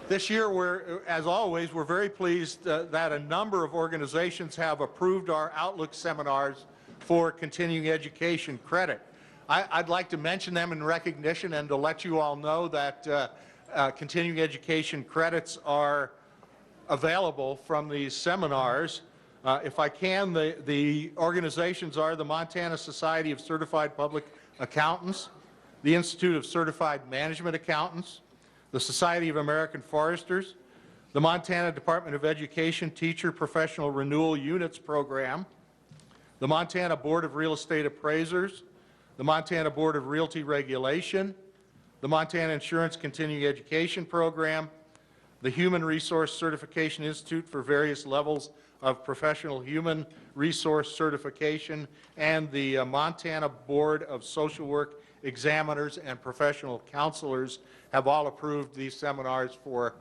This year, as always, we're very pleased that a number of organizations have approved our Outlook seminars for continuing education credit. I'd like to mention them in recognition and to let you all know that continuing education credits are available from these seminars. If I can, the organizations are the Montana Society of Certified Public Accountants, the Institute of Certified Management Accountants, the Society of American Foresters, the Montana Department of Education Teacher Professional Renewal Units Program, the Montana Board of Real Estate Appraisers, the Montana Board of Realty Regulation, the Montana Insurance Continuing Education Program, the Human Resource Certification Institute for various levels of professional human resource certification, and the Montana Board of Social Work Examiners and Professional Counselors have all approved these seminars for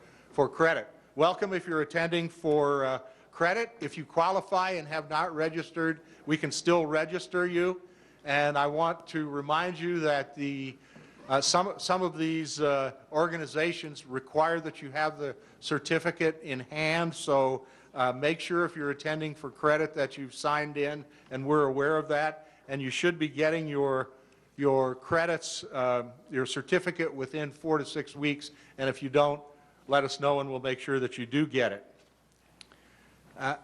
credit. Welcome if you're attending for credit. If you qualify and have not registered, we can still register you. And I want to remind you that some of these organizations require that you have the certificate in hand, so make sure if you're attending for credit that you've signed in, and we're aware of that, and you should be getting your credits, your certificate within 4 to 6 weeks, and if you don't, let us know and we'll make sure that you do get it.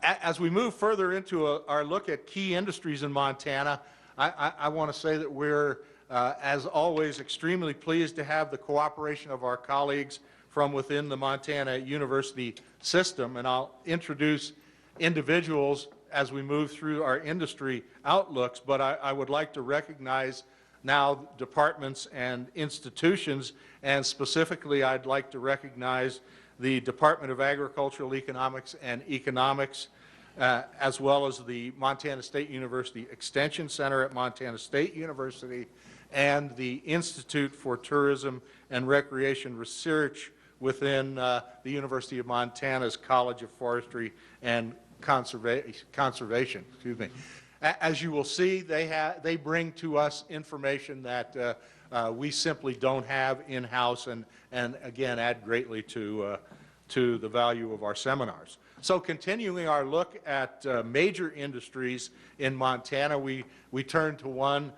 As we move further into our look at key industries in Montana, I want to say that we're, as always, extremely pleased to have the cooperation of our colleagues from within the Montana University system, and I'll introduce individuals as we move through our industry outlooks, but I would like to recognize now departments and institutions, and specifically I'd like to recognize the Department of Agricultural Economics and Economics, as well as the Montana State University Extension Center at Montana State University, and the Institute for Tourism and Recreation Research within the University of Montana's College of Forestry and Conservation. Excuse me. As you will see, they bring to us information that we simply don't have in-house, and again add greatly to the value of our seminars. So continuing our look at major industries in Montana, we turn to one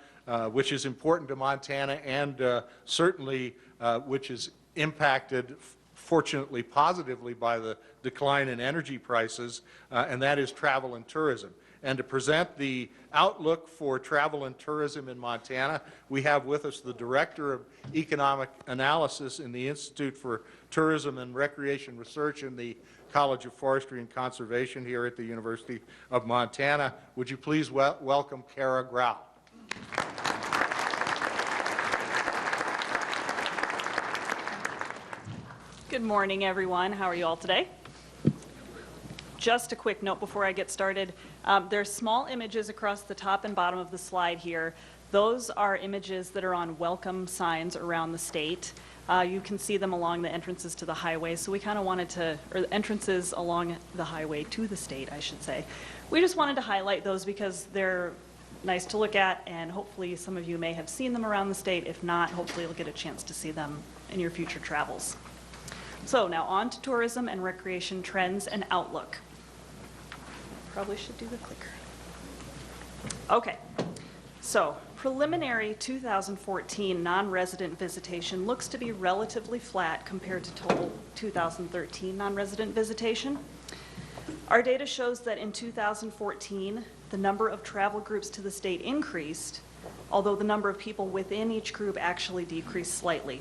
which is important to Montana and certainly which is impacted, fortunately positively, by the decline in energy prices, and that is travel and tourism. And to present the outlook for travel and tourism in Montana, we have with us the Director of Economic Analysis in the Institute for Tourism and Recreation Research in the College of Forestry and Conservation here at the University of Montana. Would you please welcome Kara Grau. Good morning, everyone. How are you all today? Just a quick note before I get started. There's small images across the top and bottom of the slide here. Those are images that are on welcome signs around the state. You can see them along the entrances to the highway, so we kind of wanted to, or the entrances along the highway to the state, I should say. We just wanted to highlight those because they're nice to look at, and hopefully some of you may have seen them around the state. If not, hopefully you'll get a chance to see them in your future travels. So now on to tourism and recreation trends and outlook. Probably should do the clicker. Okay, so preliminary 2014 non-resident visitation looks to be relatively flat compared to total 2013 non-resident visitation. Our data shows that in 2014, the number of travel groups to the state increased, although the number of people within each group actually decreased slightly.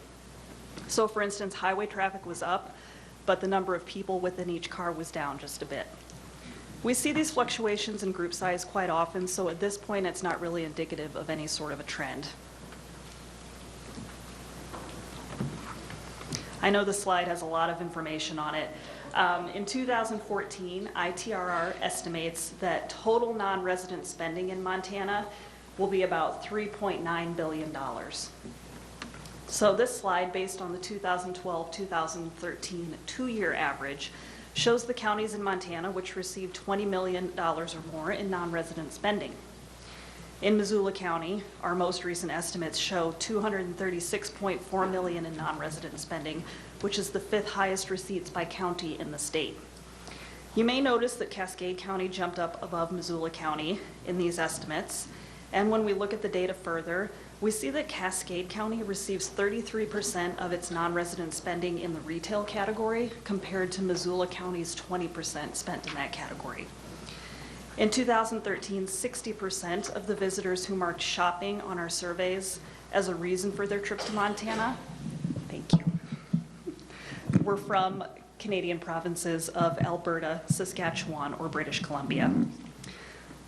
So for instance, highway traffic was up, but the number of people within each car was down just a bit. We see these fluctuations in group size quite often, so at this point it's not really indicative of any sort of a trend. I know the slide has a lot of information on it. In 2014, ITRR estimates that total non-resident spending in Montana will be about $3.9 billion. So this slide, based on the 2012-2013 two-year average, shows the counties in Montana which received $20 million or more in non-resident spending. In Missoula County, our most recent estimates show $236.4 million in non-resident spending, which is the 5th highest receipts by county in the state. You may notice that Cascade County jumped up above Missoula County in these estimates. And when we look at the data further, we see that Cascade County receives 33% of its non-resident spending in the retail category compared to Missoula County's 20% spent in that category. In 2013, 60% of the visitors who marked shopping on our surveys as a reason for their trip to Montana, thank you, were from Canadian provinces of Alberta, Saskatchewan, or British Columbia.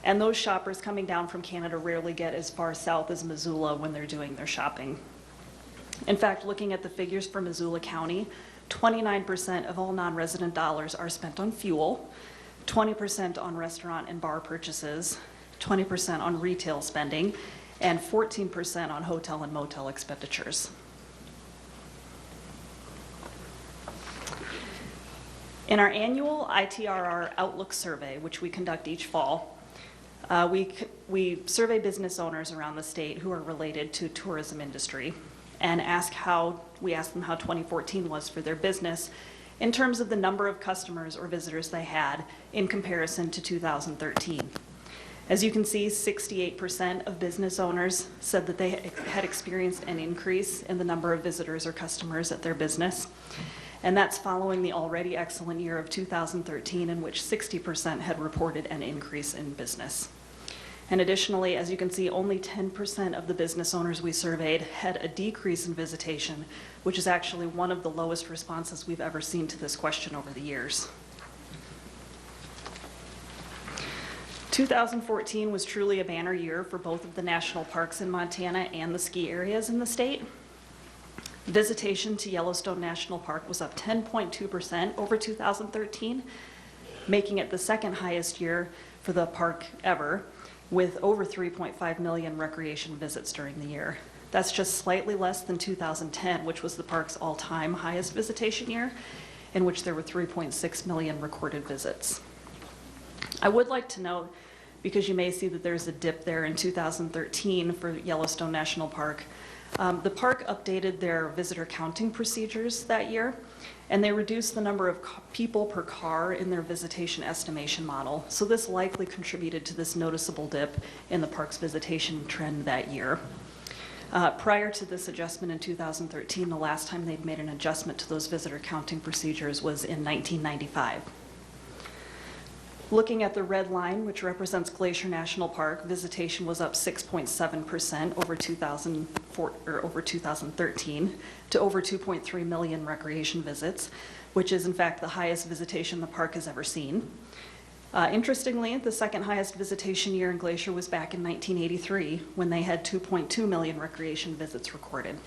And those shoppers coming down from Canada rarely get as far south as Missoula when they're doing their shopping. In fact, looking at the figures for Missoula County, 29% of all non-resident dollars are spent on fuel, 20% on restaurant and bar purchases, 20% on retail spending, and 14% on hotel and motel expenditures. In our annual ITRR Outlook survey, which we conduct each fall, we survey business owners around the state who are related to tourism industry and we ask them how 2014 was for their business in terms of the number of customers or visitors they had in comparison to 2013. As you can see, 68% of business owners said that they had experienced an increase in the number of visitors or customers at their business. And that's following the already excellent year of 2013, in which 60% had reported an increase in business. And additionally, as you can see, only 10% of the business owners we surveyed had a decrease in visitation, which is actually one of the lowest responses we've ever seen to this question over the years. 2014 was truly a banner year for both of the national parks in Montana and the ski areas in the state. Visitation to Yellowstone National Park was up 10.2% over 2013, making it the second highest year for the park ever, with over 3.5 million recreation visits during the year. That's just slightly less than 2010, which was the park's all-time highest visitation year, in which there were 3.6 million recorded visits. I would like to note, because you may see that there's a dip there in 2013 for Yellowstone National Park, the park updated their visitor counting procedures that year, and they reduced the number of people per car in their visitation estimation model. So this likely contributed to this noticeable dip in the park's visitation trend that year. Prior to this adjustment in 2013, the last time they'd made an adjustment to those visitor counting procedures was in 1995. Looking at the red line, which represents Glacier National Park, visitation was up 6.7% over 2013 to over 2.3 million recreation visits, which is in fact the highest visitation the park has ever seen. Interestingly, the second highest visitation year in Glacier was back in 1983, when they had 2.2 million recreation visits recorded.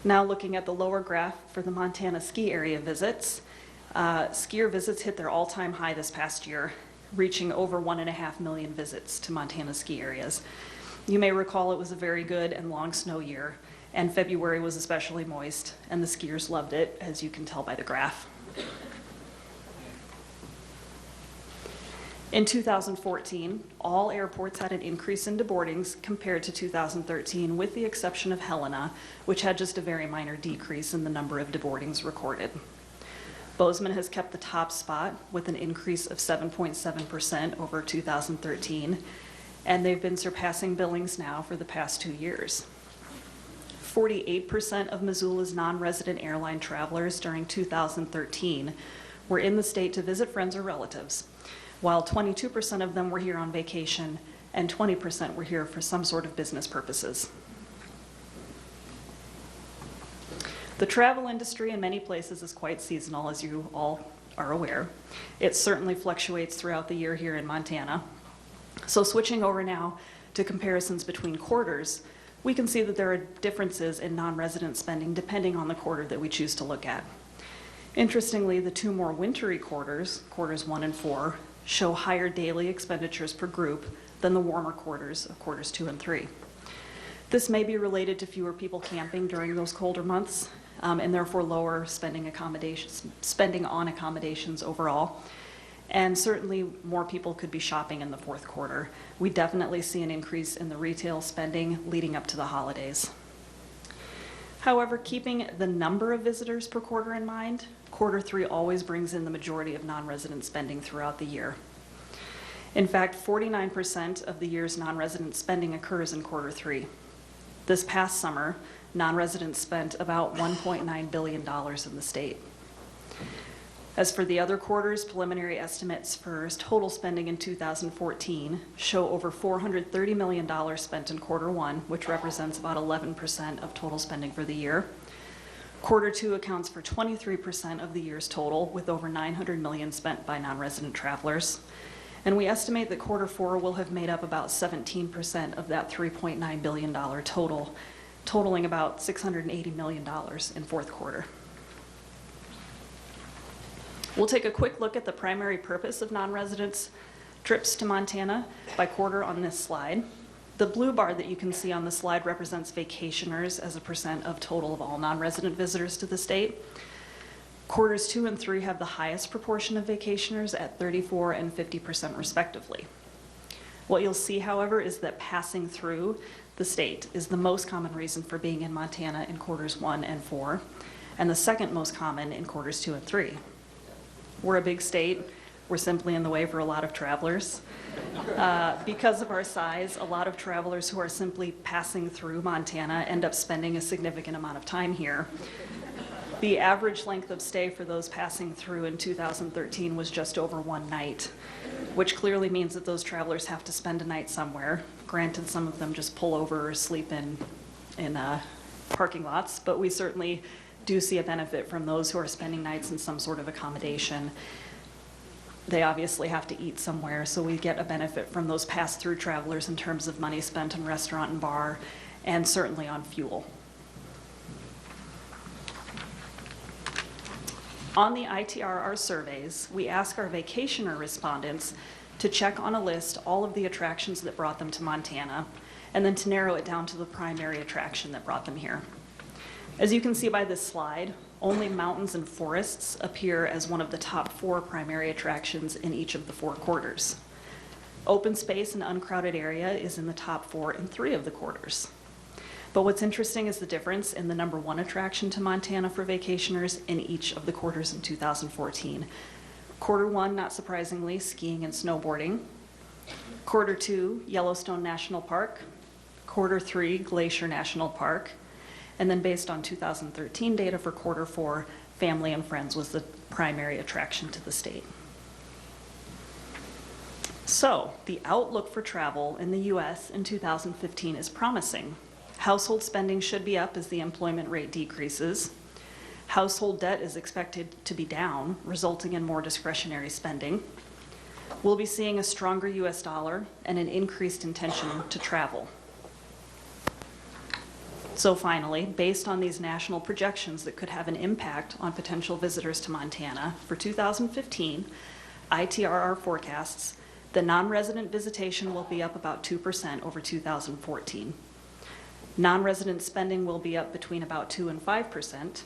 Now looking at the lower graph for the Montana ski area visits, skier visits hit their all-time high this past year, reaching over 1.5 million visits to Montana ski areas. You may recall it was a very good and long snow year, and February was especially moist, and the skiers loved it, as you can tell by the graph. In 2014, all airports had an increase in deboardings compared to 2013, with the exception of Helena, which had just a very minor decrease in the number of deboardings recorded. Bozeman has kept the top spot with an increase of 7.7% over 2013, and they've been surpassing Billings now for the past 2 years. 48% of Missoula's non-resident airline travelers during 2013 were in the state to visit friends or relatives, while 22% of them were here on vacation and 20% were here for some sort of business purposes. The travel industry in many places is quite seasonal, as you all are aware. It certainly fluctuates throughout the year here in Montana. So switching over now to comparisons between quarters, we can see that there are differences in non-resident spending depending on the quarter that we choose to look at. Interestingly, the two more wintry quarters, quarters 1 and 4, show higher daily expenditures per group than the warmer quarters of quarters 2 and 3. This may be related to fewer people camping during those colder months, and therefore lower spending on accommodations overall. And certainly, more people could be shopping in the fourth quarter. We definitely see an increase in the retail spending leading up to the holidays. However, keeping the number of visitors per quarter in mind, quarter three always brings in the majority of non-resident spending throughout the year. In fact, 49% of the year's non-resident spending occurs in quarter three. This past summer, non-residents spent about $1.9 billion in the state. As for the other quarters, preliminary estimates for total spending in 2014 show over $430 million spent in quarter one, which represents about 11% of total spending for the year. Quarter two accounts for 23% of the year's total, with over $900 million spent by non-resident travelers. And we estimate that quarter four will have made up about 17% of that $3.9 billion total, totaling about $680 million in fourth quarter. We'll take a quick look at the primary purpose of non-residents' trips to Montana by quarter on this slide. The blue bar that you can see on the slide represents vacationers as a percent of total of all non-resident visitors to the state. Quarters 2 and 3 have the highest proportion of vacationers at 34% and 50% respectively. What you'll see, however, is that passing through the state is the most common reason for being in Montana in quarters 1 and 4, and the second most common in quarters 2 and 3. We're a big state. We're simply in the way for a lot of travelers. Because of our size, a lot of travelers who are simply passing through Montana end up spending a significant amount of time here. The average length of stay for those passing through in 2013 was just over one night, which clearly means that those travelers have to spend a night somewhere. Granted, some of them just pull over or sleep in parking lots, but we certainly do see a benefit from those who are spending nights in some sort of accommodation. They obviously have to eat somewhere, so we get a benefit from those pass-through travelers in terms of money spent on restaurant and bar, and certainly on fuel. On the ITRR surveys, we ask our vacationer respondents to check on a list all of the attractions that brought them to Montana, and then to narrow it down to the primary attraction that brought them here. As you can see by this slide, only mountains and forests appear as one of the top 4 primary attractions in each of the 4 quarters. Open space and uncrowded area is in the top 4 in 3 of the quarters. But what's interesting is the difference in the number 1 attraction to Montana for vacationers in each of the quarters in 2014. Quarter 1, not surprisingly, skiing and snowboarding. Quarter 2, Yellowstone National Park. Quarter 3, Glacier National Park. And then based on 2013 data for quarter 4, family and friends was the primary attraction to the state. So the outlook for travel in the US in 2015 is promising. Household spending should be up as the employment rate decreases. Household debt is expected to be down, resulting in more discretionary spending. We'll be seeing a stronger US dollar and an increased intention to travel. So finally, based on these national projections that could have an impact on potential visitors to Montana, for 2015, ITRR forecasts the non-resident visitation will be up about 2% over 2014. Non-resident spending will be up between about 2% and 5%,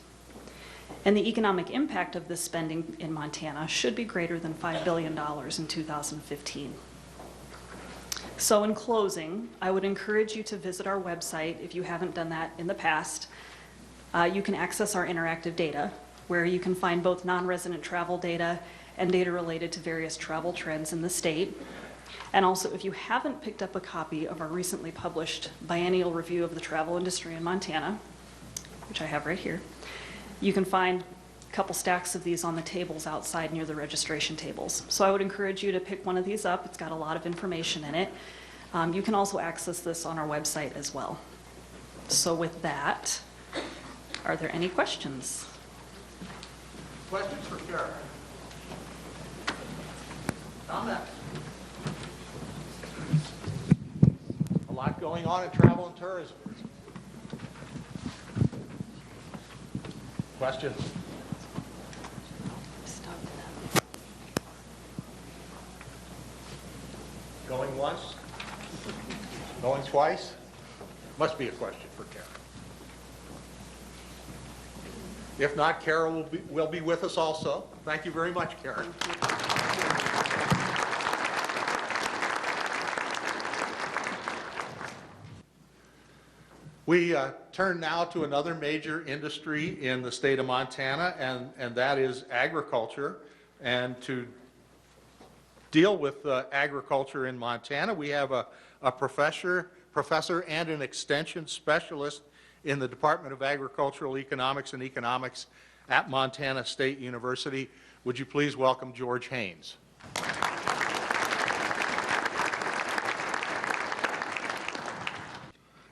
and the economic impact of this spending in Montana should be greater than $5 billion in 2015. So in closing, I would encourage you to visit our website if you haven't done that in the past. You can access our interactive data, where you can find both non-resident travel data and data related to various travel trends in the state. And also, if you haven't picked up a copy of our recently published biennial review of the travel industry in Montana, which I have right here, you can find a couple stacks of these on the tables outside near the registration tables. So I would encourage you to pick one of these up. It's got a lot of information in it. You can also access this on our website as well. So with that, are there any questions? Questions for Kara? Comment? A lot going on in travel and tourism. Questions? Going once? Going twice? Must be a question for Kara. If not, Kara will be with us also. Thank you very much, Kara. Thank you. We turn now to another major industry in the state of Montana, and that is agriculture. And to deal with agriculture in Montana, we have a professor and an extension specialist in the Department of Agricultural Economics and Economics at Montana State University. Would you please welcome George Haynes?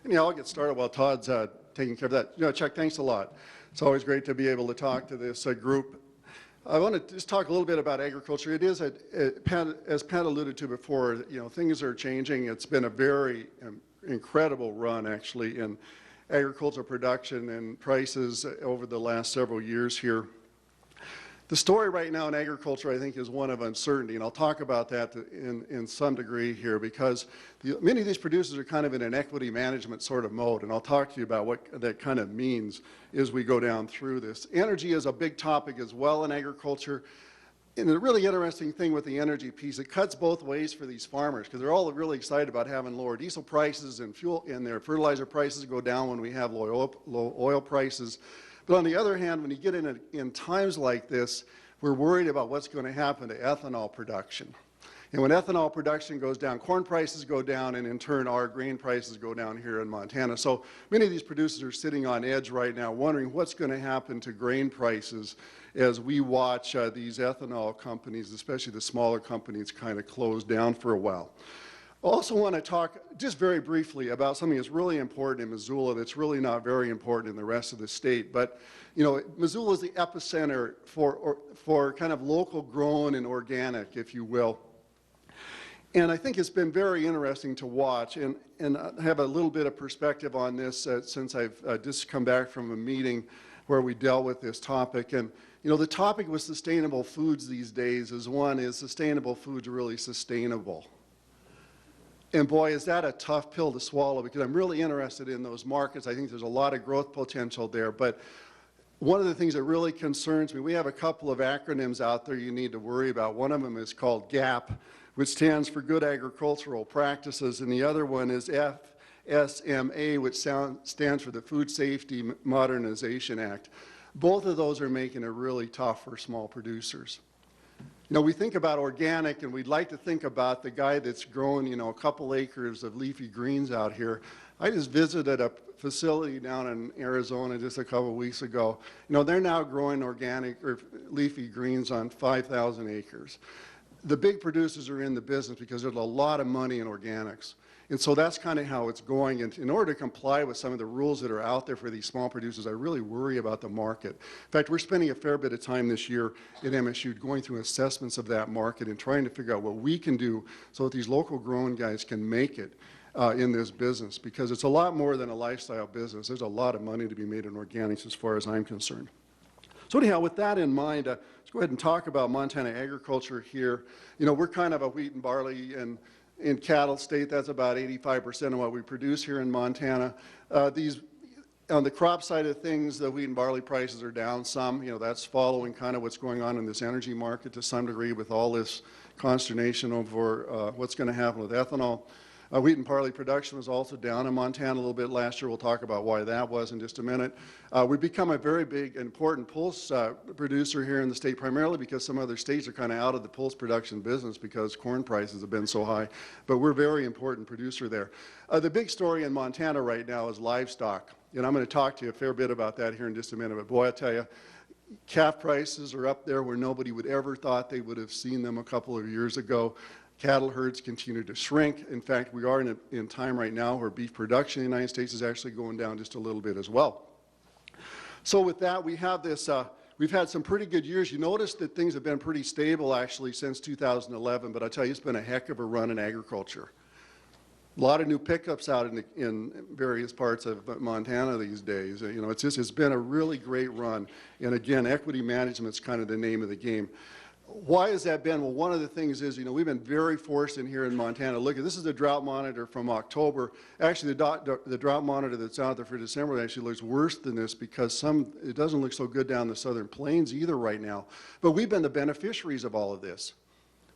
Anyhow, I'll get started while Todd's taking care of that. You know, Chuck, thanks a lot. It's always great to be able to talk to this group. I want to just talk a little bit about agriculture. It is, as Pat alluded to before, you know, things are changing. It's been a very incredible run, actually, in agricultural production and prices over the last several years here. The story right now in agriculture, I think, is one of uncertainty, and I'll talk about that in some degree here, because many of these producers are kind of in an equity management sort of mode, and I'll talk to you about what that kind of means as we go down through this. Energy is a big topic as well in agriculture, and the really interesting thing with the energy piece, it cuts both ways for these farmers, because they're all really excited about having lower diesel prices and fuel, and their fertilizer prices go down when we have low oil prices. But on the other hand, when you get in times like this, we're worried about what's going to happen to ethanol production. And when ethanol production goes down, corn prices go down, and in turn, our grain prices go down here in Montana. So many of these producers are sitting on edge right now, wondering what's going to happen to grain prices as we watch these ethanol companies, especially the smaller companies, kind of close down for a while. I also want to talk just very briefly about something that's really important in Missoula that's really not very important in the rest of the state. But, you know, Missoula is the epicenter for kind of local grown and organic, if you will. And I think it's been very interesting to watch, and I have a little bit of perspective on this since I've just come back from a meeting where we dealt with this topic. And, you know, the topic with sustainable foods these days is sustainable foods really sustainable? And boy, is that a tough pill to swallow, because I'm really interested in those markets. I think there's a lot of growth potential there. But one of the things that really concerns me, we have a couple of acronyms out there you need to worry about. One of them is called GAP, which stands for Good Agricultural Practices, and the other one is FSMA, which stands for the Food Safety Modernization Act. Both of those are making it really tough for small producers. You know, we think about organic, and we'd like to think about the guy that's growing, you know, a couple acres of leafy greens out here. I just visited a facility down in Arizona just a couple of weeks ago. You know, they're now growing organic or leafy greens on 5,000 acres. The big producers are in the business because there's a lot of money in organics. And so that's kind of how it's going. And in order to comply with some of the rules that are out there for these small producers, I really worry about the market. In fact, we're spending a fair bit of time this year at MSU going through assessments of that market and trying to figure out what we can do so that these local growing guys can make it in this business, because it's a lot more than a lifestyle business. There's a lot of money to be made in organics as far as I'm concerned. So anyhow, with that in mind, let's go ahead and talk about Montana agriculture here. You know, we're kind of a wheat and barley and in cattle state. That's about 85% of what we produce here in Montana. On the crop side of things, the wheat and barley prices are down some. You know, that's following kind of what's going on in this energy market to some degree, with all this consternation over what's going to happen with ethanol. Wheat and barley production was also down in Montana a little bit last year. We'll talk about why that was in just a minute. We've become a very big, important pulse producer here in the state, primarily because some other states are kind of out of the pulse production business because corn prices have been so high. But we're a very important producer there. The big story in Montana right now is livestock. And I'm going to talk to you a fair bit about that here in just a minute. But boy, I tell you, calf prices are up there where nobody would ever thought they would have seen them a couple of years ago. Cattle herds continue to shrink. In fact, we are in time right now where beef production in the United States is actually going down just a little bit as well. So with that, we have this, we've had some pretty good years. You notice that things have been pretty stable actually since 2011, but I tell you, it's been a heck of a run in agriculture. A lot of new pickups out in various parts of Montana these days. You know, it's been a really great run. And again, equity management's kind of the name of the game. Why has that been? Well, one of the things is, you know, we've been very forced in here in Montana. Look, this is the drought monitor from October. Actually, the drought monitor that's out there for December actually looks worse than this, because it doesn't look so good down the southern plains either right now. But we've been the beneficiaries of all of this.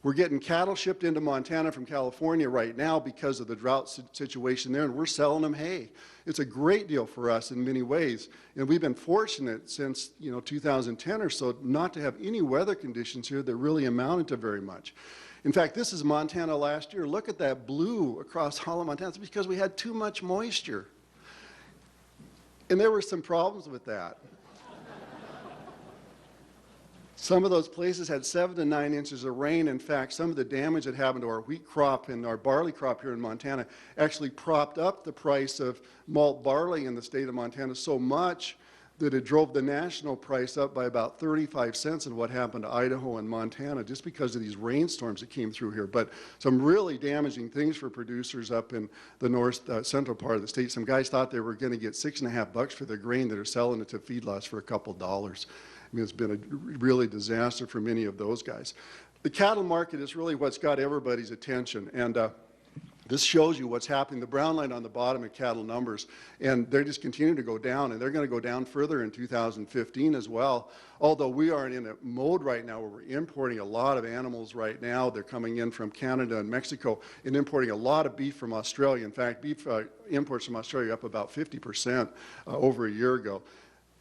We're getting cattle shipped into Montana from California right now because of the drought situation there, and we're selling them hay. It's a great deal for us in many ways, and we've been fortunate since 2010 or so not to have any weather conditions here that really amounted to very much. In fact, this is Montana last year. Look at that blue across all of Montana. It's because we had too much moisture. And there were some problems with that. Some of those places had 7 to 9 inches of rain. In fact, some of the damage that happened to our wheat crop and our barley crop here in Montana actually propped up the price of malt barley in the state of Montana so much that it drove the national price up by about 35 cents in what happened to Idaho and Montana just because of these rainstorms that came through here. But some really damaging things for producers up in the north central part of the state. Some guys thought they were going to get $6.50 for their grain that are selling it to feedlots for a couple dollars. I mean, it's been a really disaster for many of those guys. The cattle market is really what's got everybody's attention, and this shows you what's happening. The brown line on the bottom of cattle numbers, and they're just continuing to go down, and they're going to go down further in 2015 as well. Although we are in a mode right now where we're importing a lot of animals right now. They're coming in from Canada and Mexico and importing a lot of beef from Australia. In fact, beef imports from Australia are up about 50% over a year ago.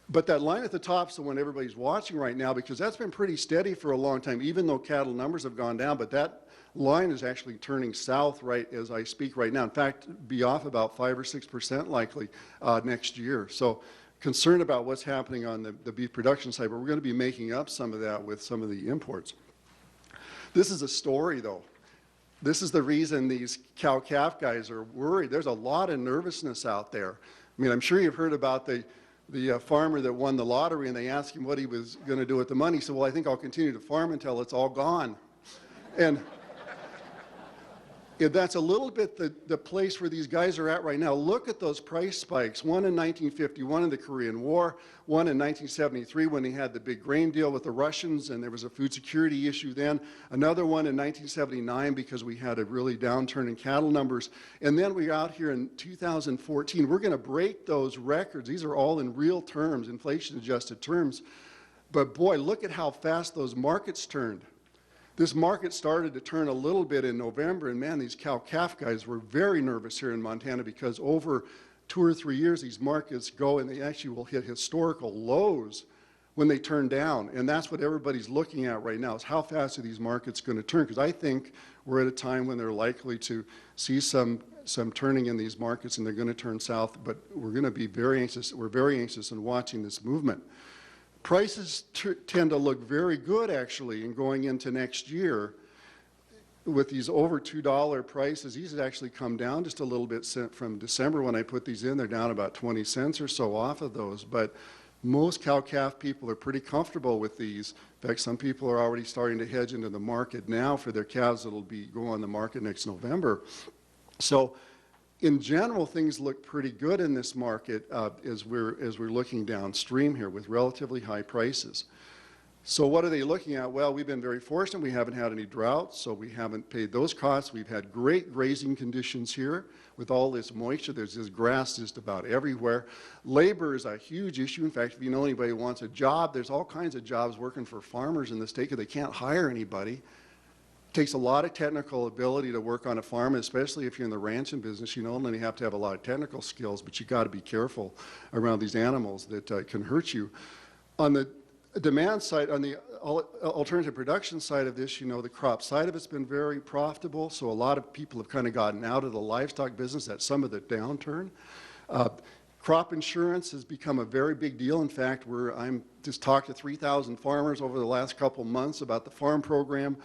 But that line at the top is the one everybody's watching right now because that's been pretty steady for a long time, even though cattle numbers have gone down. But that line is actually turning south right as I speak right now. In fact, be off about 5 or 6% likely next year. So concerned about what's happening on the beef production side, but we're going to be making up some of that with some of the imports. This is a story, though. This is the reason these cow-calf guys are worried. There's a lot of nervousness out there. I mean, I'm sure you've heard about the farmer that won the lottery, and they asked him what he was going to do with the money. He said, well, I think I'll continue to farm until it's all gone. And that's a little bit the place where these guys are at right now. Look at those price spikes. One in 1951 in the Korean War, one in 1973 when they had the big grain deal with the Russians and there was a food security issue then. Another one in 1979 because we had a really downturn in cattle numbers. And then we're out here in 2014. We're going to break those records. These are all in real terms, inflation-adjusted terms. But boy, look at how fast those markets turned. This market started to turn a little bit in November, and man, these cow-calf guys were very nervous here in Montana because over 2 or 3 years, these markets go and they actually will hit historical lows when they turn down. And that's what everybody's looking at right now is how fast are these markets going to turn? Because I think we're at a time when they're likely to see some turning in these markets and they're going to turn south, but we're going to be very anxious. We're very anxious in watching this movement. Prices tend to look very good, actually, in going into next year. With these over $2 prices, these have actually come down just a little bit from December when I put these in. They're down about 20 cents or so off of those. But most cow-calf people are pretty comfortable with these. In fact, some people are already starting to hedge into the market now for their calves that will go on the market next November. So in general, things look pretty good in this market as we're looking downstream here with relatively high prices. So what are they looking at? Well, we've been very fortunate. We haven't had any droughts, so we haven't paid those costs. We've had great grazing conditions here with all this moisture. There's this grass just about everywhere. Labor is a huge issue. In fact, if you know anybody who wants a job, there's all kinds of jobs working for farmers in the state because they can't hire anybody. Takes a lot of technical ability to work on a farm, especially if you're in the ranching business. You not only have to have a lot of technical skills, but you got to be careful around these animals that can hurt you. On the demand side, on the alternative production side of this, the crop side of it's been very profitable. So a lot of people have kind of gotten out of the livestock business at some of the downturn. Crop insurance has become a very big deal. In fact, I'm just talked to 3,000 farmers over the last couple months about the farm program.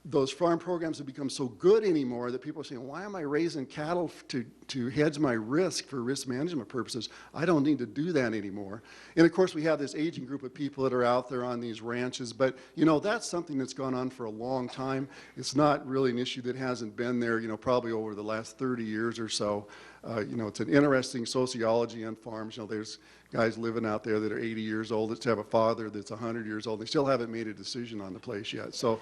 Those farm programs have become so good anymore that people are saying, why am I raising cattle to hedge my risk for risk management purposes? I don't need to do that anymore. And of course, we have this aging group of people that are out there on these ranches, but that's something that's gone on for a long time. It's not really an issue that hasn't been there, probably over the last 30 years or so. It's an interesting sociology on farms. There's guys living out there that are 80 years old that have a father that's 100 years old. They still haven't made a decision on the place yet. So,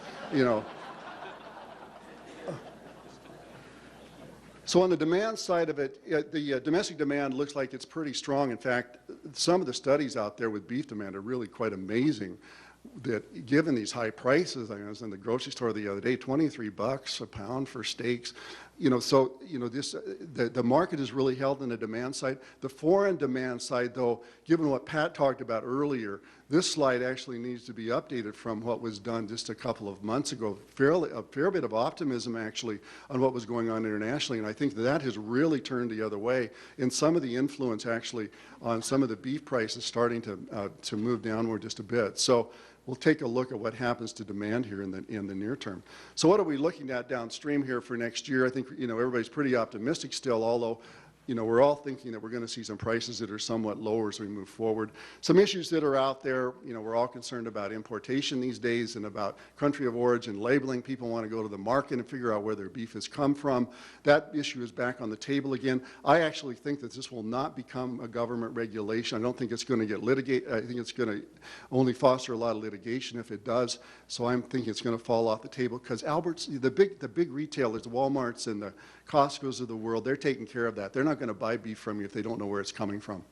So on the demand side of it, the domestic demand looks like it's pretty strong. In fact, some of the studies out there with beef demand are really quite amazing. that given these high prices, I was in the grocery store the other day, $23 a pound for steaks. So, the market is really held in the demand side. The foreign demand side, though, given what Pat talked about earlier, this slide actually needs to be updated from what was done just a couple of months ago. A fair bit of optimism, actually, on what was going on internationally, and I think that has really turned the other way. And some of the influence, actually, on some of the beef prices starting to move downward just a bit. So we'll take a look at what happens to demand here in the near term. So what are we looking at downstream here for next year? I think everybody's pretty optimistic still, although we're all thinking that we're going to see some prices that are somewhat lower as we move forward. Some issues that are out there, we're all concerned about importation these days and about country of origin labeling. People want to go to the market and figure out where their beef has come from. That issue is back on the table again. I actually think that this will not become a government regulation. I don't think it's going to get litigated. I think it's going to only foster a lot of litigation if it does. So I'm thinking it's going to fall off the table because the big retailers, the Walmarts and the Costco's of the world, they're taking care of that. They're not going to buy beef from you if they don't know where it's coming from.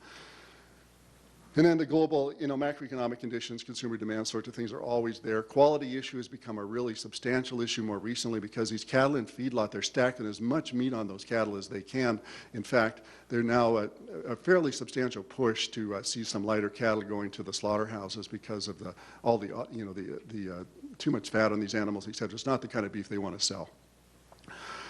And then the global, macroeconomic conditions, consumer demand sorts of things are always there. Quality issue has become a really substantial issue more recently because these cattle in feedlot, they're stacking as much meat on those cattle as they can. In fact, they're now a fairly substantial push to see some lighter cattle going to the slaughterhouses because of too much fat on these animals, et cetera. It's not the kind of beef they want to sell.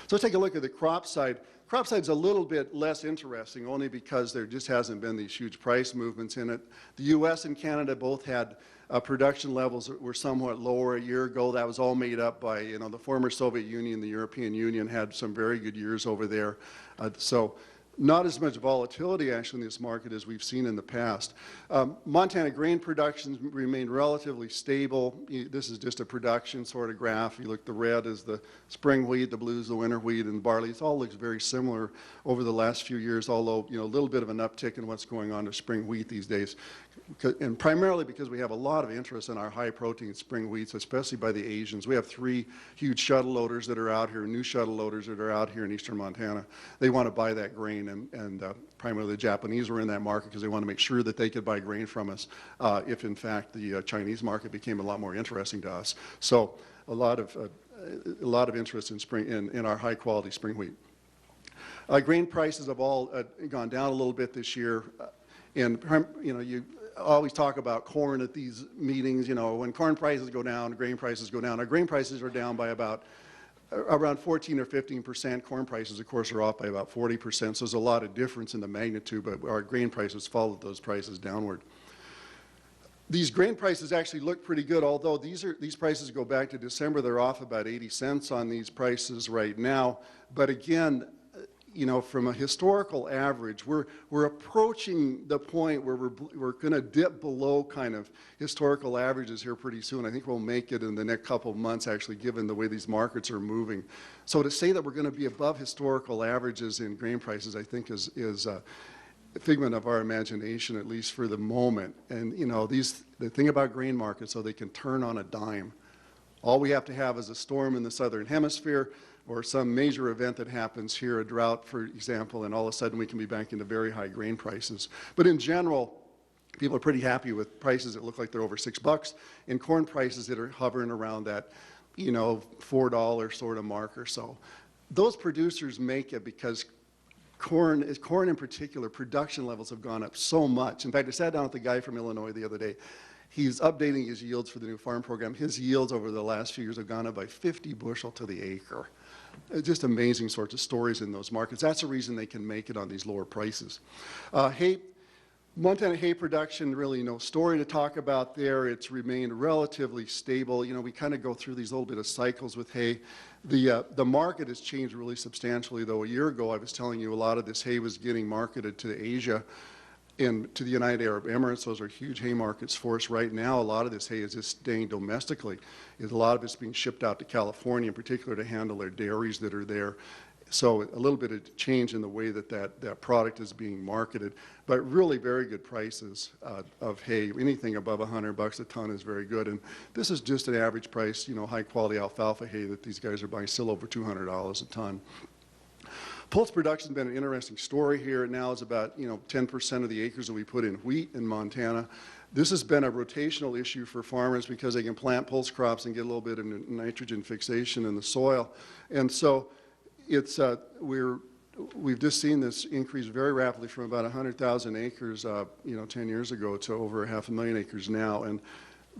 So let's take a look at the crop side. Crop side's a little bit less interesting only because there just hasn't been these huge price movements in it. The U.S. and Canada both had production levels that were somewhat lower a year ago. That was all made up by, the former Soviet Union, the European Union had some very good years over there. So not as much volatility actually in this market as we've seen in the past. Montana grain production remained relatively stable. This is just a production sort of graph. You look, the red is the spring wheat, the blue is the winter wheat, and barley. It all looks very similar over the last few years, although a little bit of an uptick in what's going on to spring wheat these days. And primarily because we have a lot of interest in our high-protein spring wheats, especially by the Asians. We have 3 huge shuttle loaders that are out here, new shuttle loaders that are out here in eastern Montana. They want to buy that grain, and primarily the Japanese were in that market because they want to make sure that they could buy grain from us if, in fact, the Chinese market became a lot more interesting to us. So a lot of interest in our high-quality spring wheat. Grain prices have all gone down a little bit this year, and you always talk about corn at these meetings. When corn prices go down, grain prices go down. Our grain prices are down by about around 14 or 15%. Corn prices, of course, are off by about 40%. So there's a lot of difference in the magnitude, but our grain prices followed those prices downward. These grain prices actually look pretty good, although these prices go back to December. They're off about 80 cents on these prices right now. But again, from a historical average, we're approaching the point where we're going to dip below kind of historical averages here pretty soon. I think we'll make it in the next couple of months, actually, given the way these markets are moving. So to say that we're going to be above historical averages in grain prices, I think is a figment of our imagination, at least for the moment. And the thing about grain markets, so they can turn on a dime. All we have to have is a storm in the southern hemisphere, or some major event that happens here, a drought, for example, and all of a sudden we can be back into very high grain prices. But in general, people are pretty happy with prices that look like they're over $6, and corn prices that are hovering around that, $4 sort of mark or so. Those producers make it because corn in particular, production levels have gone up so much. In fact, I sat down with the guy from Illinois the other day. He's updating his yields for the new farm program. His yields over the last few years have gone up by 50 bushel to the acre. Just amazing sorts of stories in those markets. That's the reason they can make it on these lower prices. Montana hay production, really no story to talk about there. It's remained relatively stable. We kind of go through these little bit of cycles with hay. The market has changed really substantially, though. A year ago, I was telling you a lot of this hay was getting marketed to Asia and to the United Arab Emirates. Those are huge hay markets for us right now. A lot of this hay is just staying domestically. A lot of it's being shipped out to California, in particular, to handle their dairies that are there. So a little bit of change in the way that product is being marketed, but really very good prices of hay. Anything above $100 a ton is very good. And this is just an average price, high quality alfalfa hay that these guys are buying, still over $200 a ton. Pulse production's been an interesting story here. Now it's about 10% of the acres that we put in wheat in Montana. This has been a rotational issue for farmers because they can plant pulse crops and get a little bit of nitrogen fixation in the soil. And so it's we've just seen this increase very rapidly from about 100,000 acres 10 years ago to over 500,000 acres now, and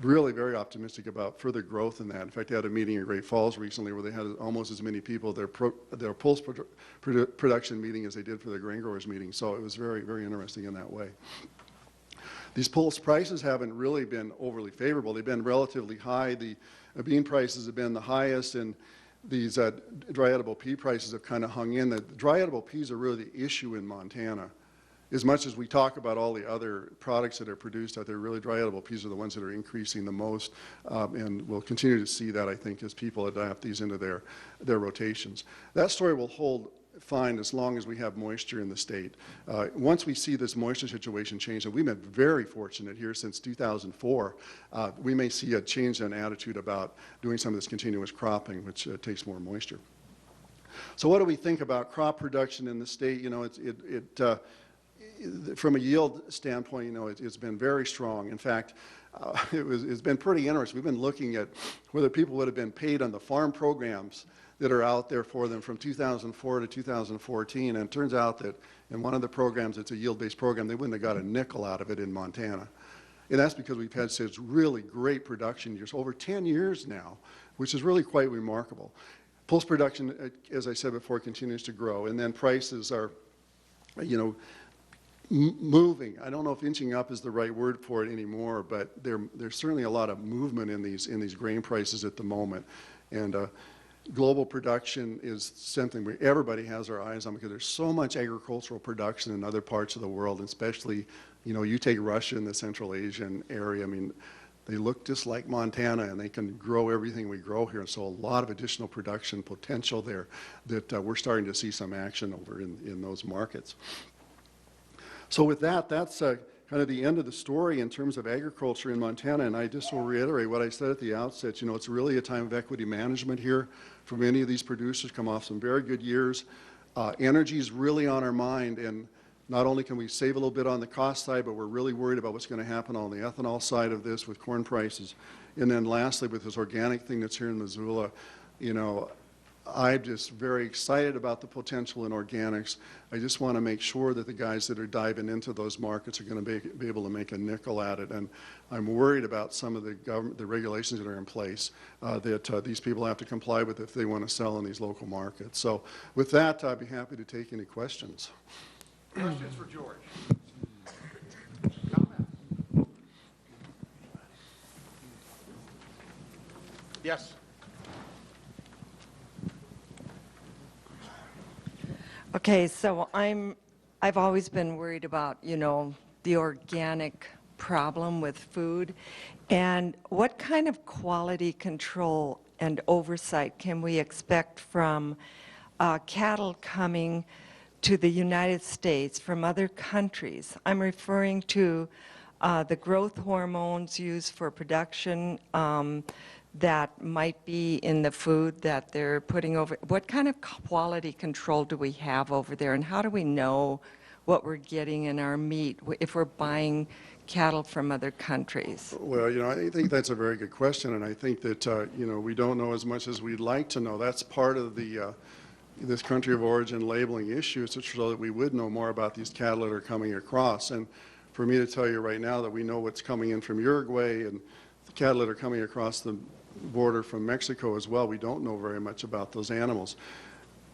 really very optimistic about further growth in that. In fact, I had a meeting in Great Falls recently where they had almost as many people at their pulse production meeting as they did for their grain growers meeting. So it was very, very interesting in that way. These pulse prices haven't really been overly favorable. They've been relatively high. The bean prices have been the highest, and these dry edible pea prices have kind of hung in. The dry edible peas are really the issue in Montana. As much as we talk about all the other products that are produced out there, really dry edible peas are the ones that are increasing the most, and we'll continue to see that, I think, as people adapt these into their rotations. That story will hold fine as long as we have moisture in the state. Once we see this moisture situation change, and we've been very fortunate here since 2004, we may see a change in attitude about doing some of this continuous cropping, which takes more moisture. So what do we think about crop production in the state? From a yield standpoint, it's been very strong. In fact, it's been pretty interesting. We've been looking at whether people would have been paid on the farm programs that are out there for them from 2004 to 2014, and it turns out that in one of the programs, it's a yield-based program, they wouldn't have got a nickel out of it in Montana. And that's because we've had such really great production years, over 10 years now, which is really quite remarkable. Pulse production, as I said before, continues to grow, and then prices are, moving. I don't know if inching up is the right word for it anymore, but there's certainly a lot of movement in these grain prices at the moment. And global production is something where everybody has their eyes on because there's so much agricultural production in other parts of the world, and especially, you take Russia and the Central Asian area. I mean, they look just like Montana, and they can grow everything we grow here. So a lot of additional production potential there that we're starting to see some action over in those markets. So with that, that's kind of the end of the story in terms of agriculture in Montana, and I just will reiterate what I said at the outset. It's really a time of equity management here for many of these producers, come off some very good years. Energy is really on our mind, and not only can we save a little bit on the cost side, but we're really worried about what's going to happen on the ethanol side of this with corn prices. And then lastly, with this organic thing that's here in Missoula, I'm just very excited about the potential in organics. I just want to make sure that the guys that are diving into those markets are going to be able to make a nickel at it. And I'm worried about some of the regulations that are in place that these people have to comply with if they want to sell in these local markets. So with that, I'd be happy to take any questions. Questions for George? Comment? Yes. Okay, so I've always been worried about, the organic problem with food. And what kind of quality control and oversight can we expect from cattle coming to the United States from other countries? I'm referring to the growth hormones used for production that might be in the food that they're putting over. What kind of quality control do we have over there, and how do we know what we're getting in our meat if we're buying cattle from other countries? Well, I think that's a very good question, and I think that, we don't know as much as we'd like to know. That's part of this country of origin labeling issue, so that we would know more about these cattle that are coming across. And for me to tell you right now that we know what's coming in from Uruguay and the cattle that are coming across the border from Mexico as well, we don't know very much about those animals.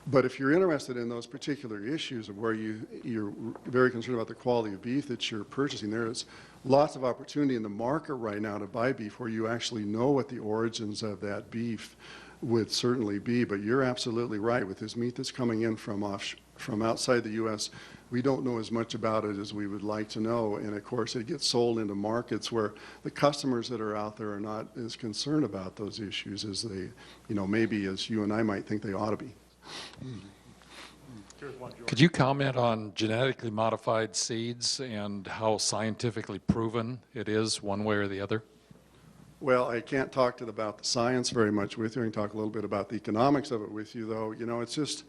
But if you're interested in those particular issues of where you're very concerned about the quality of beef that you're purchasing, there is lots of opportunity in the market right now to buy beef where you actually know what the origins of that beef would certainly be. But you're absolutely right. With this meat that's coming in from outside the U.S., we don't know as much about it as we would like to know. And of course, it gets sold into markets where the customers that are out there are not as concerned about those issues as they, maybe as you and I might think they ought to be. Could you comment on genetically modified seeds and how scientifically proven it is one way or the other? Well, I can't talk about the science very much with you. I can talk a little bit about the economics of it with you, though. It's just,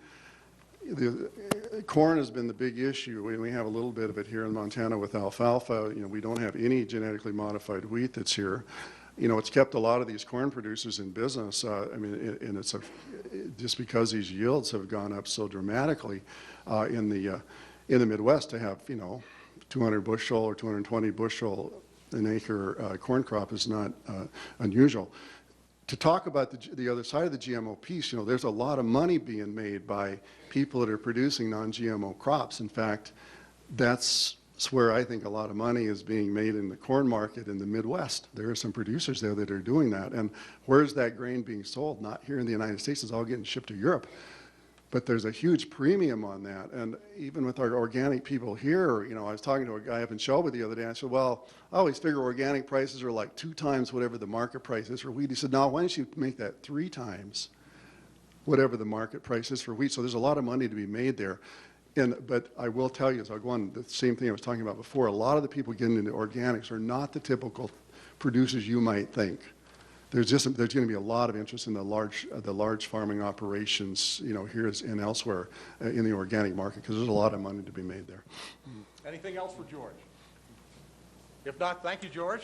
corn has been the big issue. We have a little bit of it here in Montana with alfalfa. We don't have any genetically modified wheat that's here. It's kept a lot of these corn producers in business. And it's just because these yields have gone up so dramatically in the Midwest to have 200 bushel or 220 bushel an acre corn crop is not unusual. To talk about the other side of the GMO piece, there's a lot of money being made by people that are producing non-GMO crops. In fact, that's where I think a lot of money is being made in the corn market in the Midwest. There are some producers there that are doing that. And where's that grain being sold? Not here in the United States. It's all getting shipped to Europe. But there's a huge premium on that. And even with our organic people here, I was talking to a guy up in Shelby the other day. I said, well, I always figure organic prices are like 2 times whatever the market price is for wheat. He said, no, why don't you make that 3 times whatever the market price is for wheat? So there's a lot of money to be made there. But I will tell you, as I'll go on, the same thing I was talking about before, a lot of the people getting into organics are not the typical producers you might think. There's going to be a lot of interest in the large farming operations, here and elsewhere in the organic market, because there's a lot of money to be made there. Anything else for George? If not, thank you, George.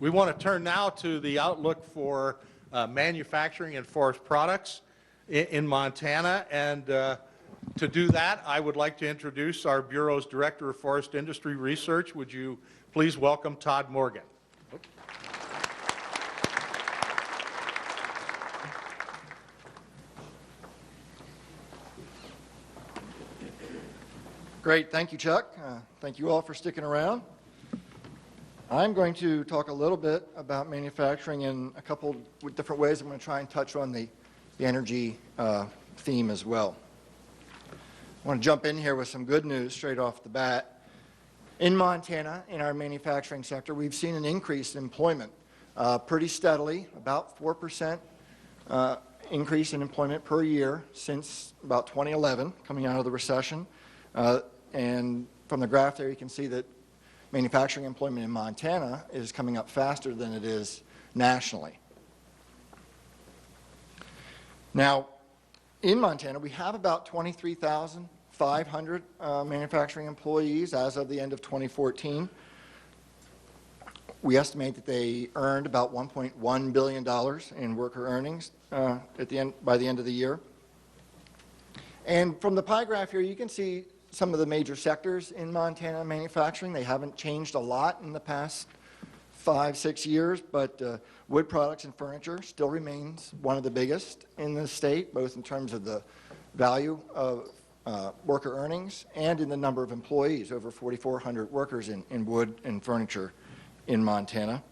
We want to turn now to the outlook for manufacturing and forest products in Montana. And to do that, I would like to introduce our Bureau's Director of Forest Industry Research. Would you please welcome Todd Morgan? Great, thank you, Chuck. Thank you all for sticking around. I'm going to talk a little bit about manufacturing in a couple different ways. I'm going to try and touch on the energy theme as well. I want to jump in here with some good news straight off the bat. In Montana, in our manufacturing sector, we've seen an increase in employment pretty steadily, about 4% increase in employment per year since about 2011, coming out of the recession. And from the graph there, you can see that manufacturing employment in Montana is coming up faster than it is nationally. Now, in Montana, we have about 23,500 manufacturing employees as of the end of 2014. We estimate that they earned about $1.1 billion in worker earnings by the end of the year. And from the pie graph here, you can see some of the major sectors in Montana manufacturing. They haven't changed a lot in the past 5-6 years, but wood products and furniture still remains one of the biggest in the state, both in terms of the value of worker earnings and in the number of employees, over 4,400 workers in wood and furniture in Montana.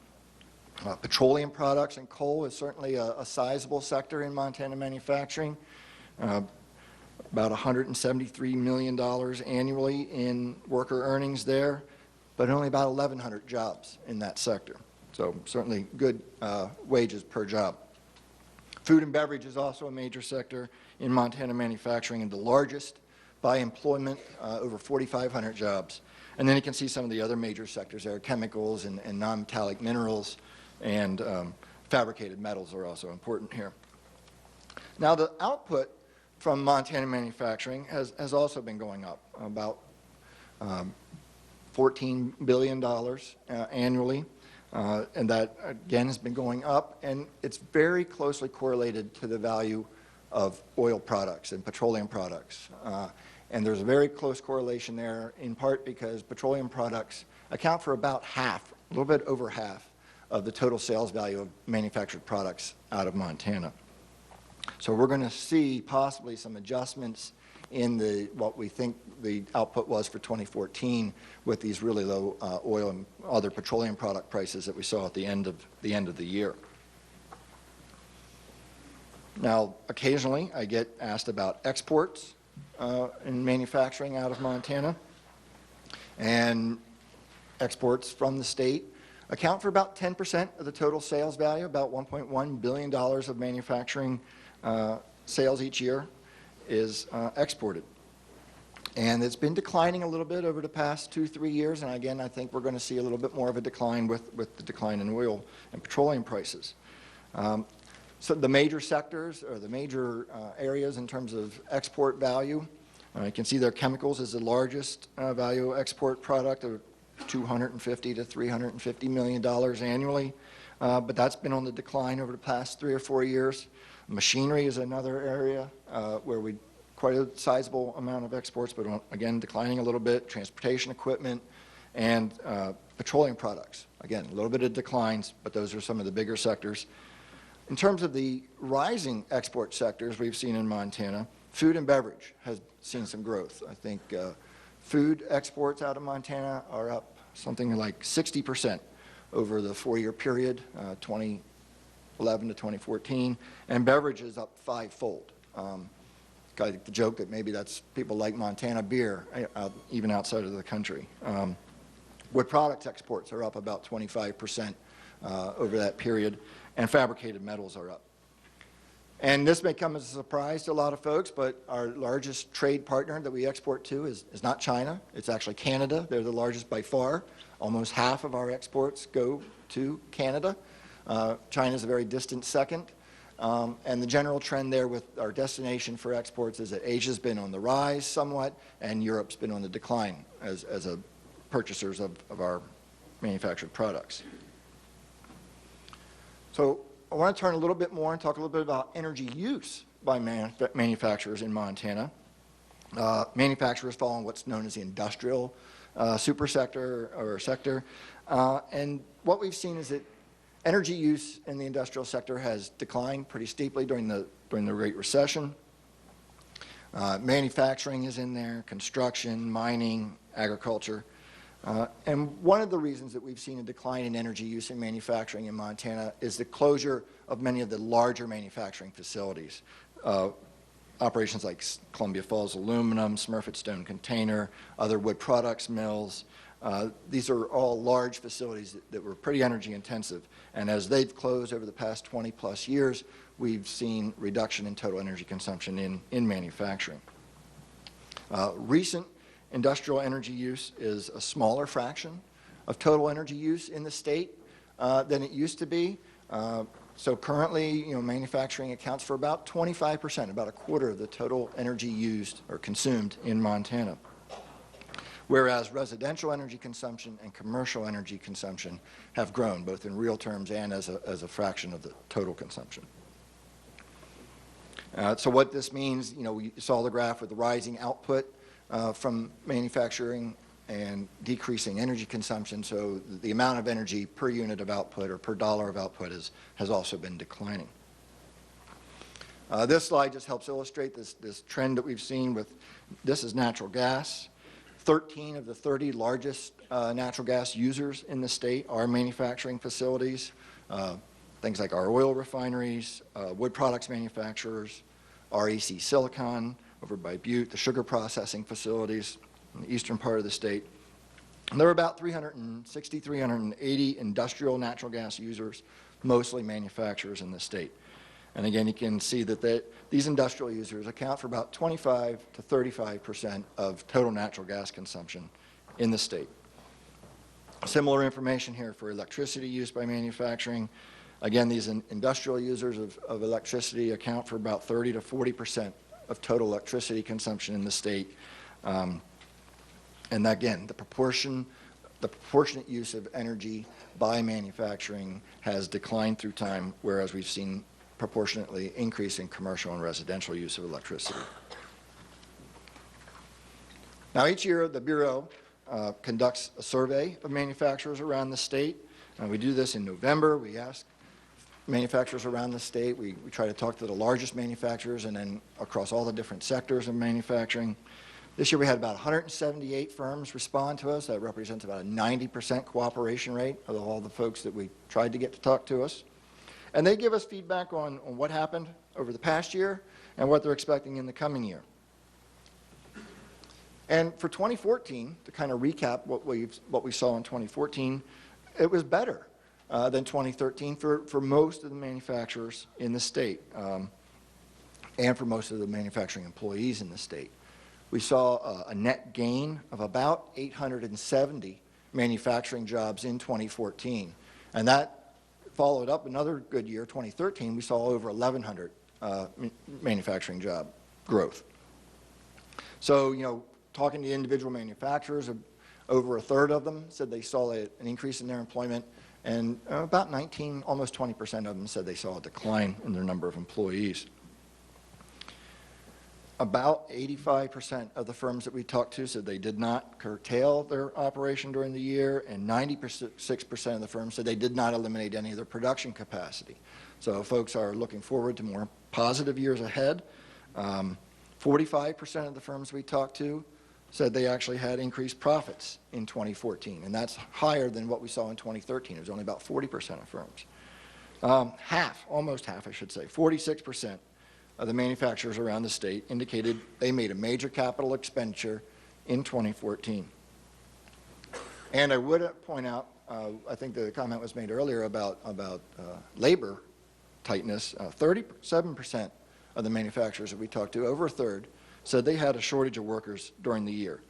Petroleum products and coal is certainly a sizable sector in Montana manufacturing. About $173 million annually in worker earnings there, but only about 1,100 jobs in that sector. So certainly good wages per job. Food and beverage is also a major sector in Montana manufacturing and the largest by employment, over 4,500 jobs. And then you can see some of the other major sectors there, chemicals and non-metallic minerals and fabricated metals are also important here. Now the output from Montana manufacturing has also been going up, about $14 billion annually, and that again has been going up, and it's very closely correlated to the value of oil products and petroleum products. And there's a very close correlation there, in part because petroleum products account for about half, a little bit over half, of the total sales value of manufactured products out of Montana. So we're going to see possibly some adjustments in what we think the output was for 2014 with these really low oil and other petroleum product prices that we saw at the end of the year. Now, occasionally I get asked about exports in manufacturing out of Montana, and exports from the state account for about 10% of the total sales value, about $1.1 billion of manufacturing sales each year is exported. And it's been declining a little bit over the past 2-3 years, and again, I think we're going to see a little bit more of a decline with the decline in oil and petroleum prices. So the major sectors, or the major areas in terms of export value, you can see their chemicals is the largest value export product of $250 to $350 million annually, but that's been on the decline over the past 3 or 4 years. Machinery is another area where we quite a sizable amount of exports, but again, declining a little bit. Transportation equipment and petroleum products. Again, a little bit of declines, but those are some of the bigger sectors. In terms of the rising export sectors we've seen in Montana, food and beverage has seen some growth. I think food exports out of Montana are up something like 60% over the 4-year period, 2011 to 2014, and beverage is up 5-fold. I think the joke that maybe that's people like Montana beer, even outside of the country. Wood products exports are up about 25% over that period, and fabricated metals are up. And this may come as a surprise to a lot of folks, but our largest trade partner that we export to is not China. It's actually Canada. They're the largest by far. Almost half of our exports go to Canada. China is a very distant second. And the general trend there with our destination for exports is that Asia's been on the rise somewhat, and Europe's been on the decline as purchasers of our manufactured products. So I want to turn a little bit more and talk a little bit about energy use by manufacturers in Montana. Manufacturers fall in what's known as the industrial supersector or sector. And what we've seen is that energy use in the industrial sector has declined pretty steeply during the Great Recession. Manufacturing is in there, construction, mining, agriculture. And one of the reasons that we've seen a decline in energy use in manufacturing in Montana is the closure of many of the larger manufacturing facilities. Operations like Columbia Falls Aluminum, Smurfit Stone Container, other wood products mills. These are all large facilities that were pretty energy intensive. And as they've closed over the past 20 plus years, we've seen reduction in total energy consumption in manufacturing. Recent industrial energy use is a smaller fraction of total energy use in the state than it used to be. So currently, manufacturing accounts for about 25%, about a quarter of the total energy used or consumed in Montana. Whereas residential energy consumption and commercial energy consumption have grown, both in real terms and as a fraction of the total consumption. So what this means, we saw the graph with the rising output from manufacturing and decreasing energy consumption, so the amount of energy per unit of output or per dollar of output has also been declining. This slide just helps illustrate this trend that we've seen with, this is natural gas. 13 of the 30 largest natural gas users in the state are manufacturing facilities, things like our oil refineries, wood products manufacturers, REC Silicon over by Butte, the sugar processing facilities in the eastern part of the state. And there are about 360, 380 industrial natural gas users, mostly manufacturers in the state. And again, you can see that these industrial users account for about 25 to 35% of total natural gas consumption in the state. Similar information here for electricity use by manufacturing. Again, these industrial users of electricity account for about 30 to 40% of total electricity consumption in the state. And again, the proportionate use of energy by manufacturing has declined through time, whereas we've seen proportionately increase in commercial and residential use of electricity. Now, each year, the Bureau conducts a survey of manufacturers around the state. We do this in November. We ask manufacturers around the state. We try to talk to the largest manufacturers and then across all the different sectors of manufacturing. This year we had about 178 firms respond to us. That represents about a 90% cooperation rate of all the folks that we tried to get to talk to us. And they give us feedback on what happened over the past year and what they're expecting in the coming year. And for 2014, to kind of recap what we saw in 2014, it was better than 2013 for most of the manufacturers in the state and for most of the manufacturing employees in the state. we saw a net gain of about 870 manufacturing jobs in 2014. And that followed up another good year, 2013, we saw over 1,100 manufacturing job growth. So, talking to individual manufacturers, over a third of them said they saw an increase in their employment, and about 19, almost 20% of them said they saw a decline in their number of employees. About 85% of the firms that we talked to said they did not curtail their operation during the year, and 96% of the firms said they did not eliminate any of their production capacity. So folks are looking forward to more positive years ahead. 45% of the firms we talked to said they actually had increased profits in 2014, and that's higher than what we saw in 2013. It was only about 40% of firms. Almost half, I should say, 46% of the manufacturers around the state indicated they made a major capital expenditure in 2014. And I would point out, I think the comment was made earlier about labor tightness. 37% of the manufacturers that we talked to, over a third, said they had a shortage of workers during the year.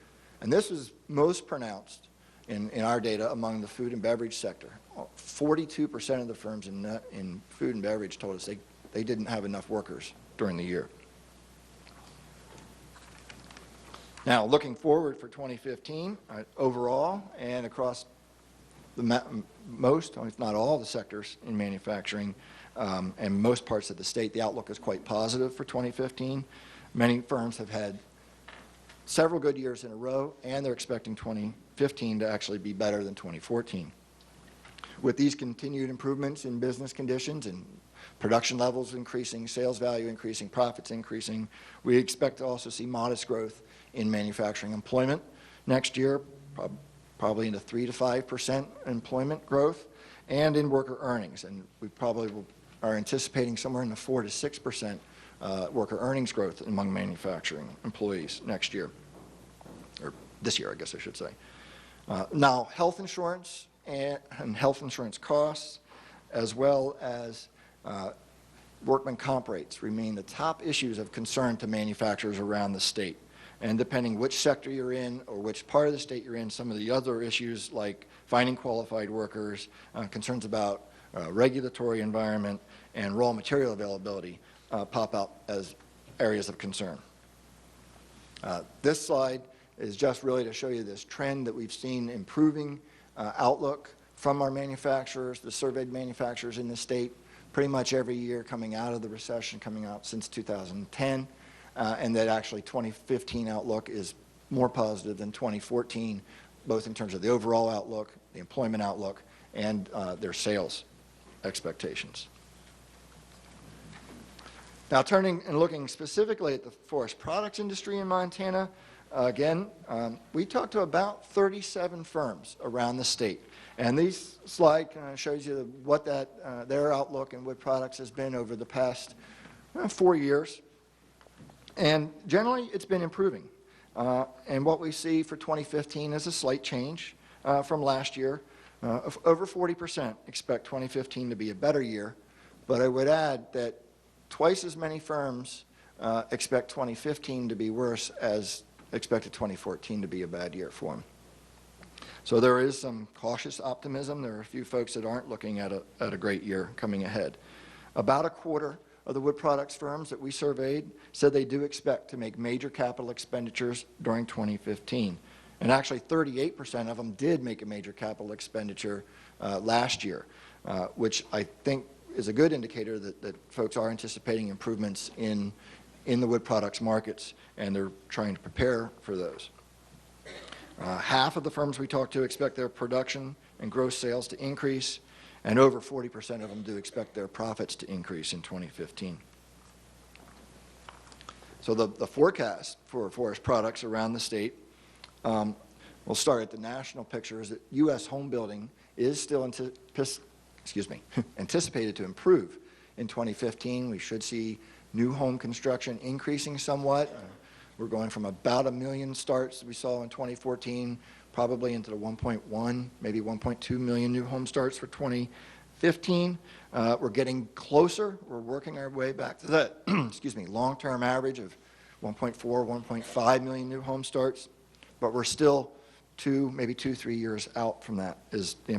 And this was most pronounced in our data among the food and beverage sector. 42% of the firms in food and beverage told us they didn't have enough workers during the year. Now, looking forward for 2015, overall and across most, if not all, the sectors in manufacturing and most parts of the state, the outlook is quite positive for 2015. Many firms have had several good years in a row, and they're expecting 2015 to actually be better than 2014. With these continued improvements in business conditions and production levels increasing, sales value increasing, profits increasing, we expect to also see modest growth in manufacturing employment next year, probably into 3 to 5% employment growth, and in worker earnings. And we probably are anticipating somewhere in the 4 to 6% worker earnings growth among manufacturing employees next year, or this year, I guess I should say. Now, health insurance and health insurance costs, as well as workman comp rates, remain the top issues of concern to manufacturers around the state. And depending which sector you're in or which part of the state you're in, some of the other issues like finding qualified workers, concerns about regulatory environment, and raw material availability pop out as areas of concern. This slide is just really to show you this trend that we've seen improving outlook from our manufacturers, the surveyed manufacturers in the state, pretty much every year coming out of the recession, coming out since 2010, and that actually 2015 outlook is more positive than 2014, both in terms of the overall outlook, the employment outlook, and their sales expectations. Now, turning and looking specifically at the forest products industry in Montana, again, we talked to about 37 firms around the state. And this slide kind of shows you what their outlook in wood products has been over the past 4 years. And generally, it's been improving. And what we see for 2015 is a slight change from last year. Over 40% expect 2015 to be a better year. But I would add that twice as many firms expect 2015 to be worse as expected 2014 to be a bad year for them. So there is some cautious optimism. There are a few folks that aren't looking at a great year coming ahead. About a quarter of the wood products firms that we surveyed said they do expect to make major capital expenditures during 2015. And actually 38% of them did make a major capital expenditure last year, which I think is a good indicator that folks are anticipating improvements in the wood products markets, and they're trying to prepare for those. Half of the firms we talked to expect their production and gross sales to increase, and over 40% of them do expect their profits to increase in 2015. So the forecast for forest products around the state, we'll start at the national picture, is that U.S. home building is still anticipated to improve in 2015. We should see new home construction increasing somewhat. We're going from about 1 million starts we saw in 2014, probably into the 1.1, maybe 1.2 million new home starts for 2015. We're getting closer. We're working our way back to that, long-term average of 1.4, 1.5 million new home starts, but we're still maybe 3 years out from that is the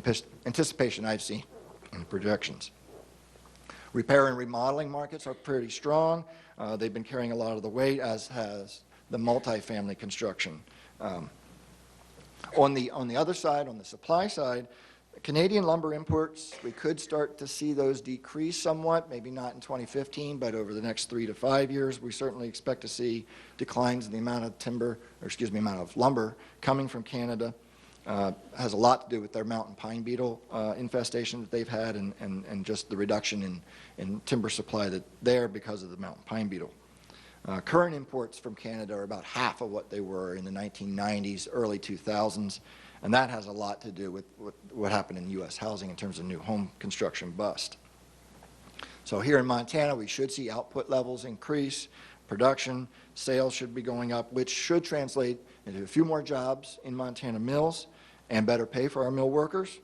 anticipation I've seen in projections. Repair and remodeling markets are pretty strong. They've been carrying a lot of the weight, as has the multifamily construction. On the other side, on the supply side, Canadian lumber imports, we could start to see those decrease somewhat, maybe not in 2015, but over the next 3 to 5 years, we certainly expect to see declines in the amount of amount of lumber coming from Canada. Has a lot to do with their mountain pine beetle infestation that they've had and just the reduction in timber supply there because of the mountain pine beetle. Current imports from Canada are about half of what they were in the 1990s, early 2000s, and that has a lot to do with what happened in U.S. housing in terms of new home construction bust. So here in Montana, we should see output levels increase, production, sales should be going up, which should translate into a few more jobs in Montana mills and better pay for our mill workers.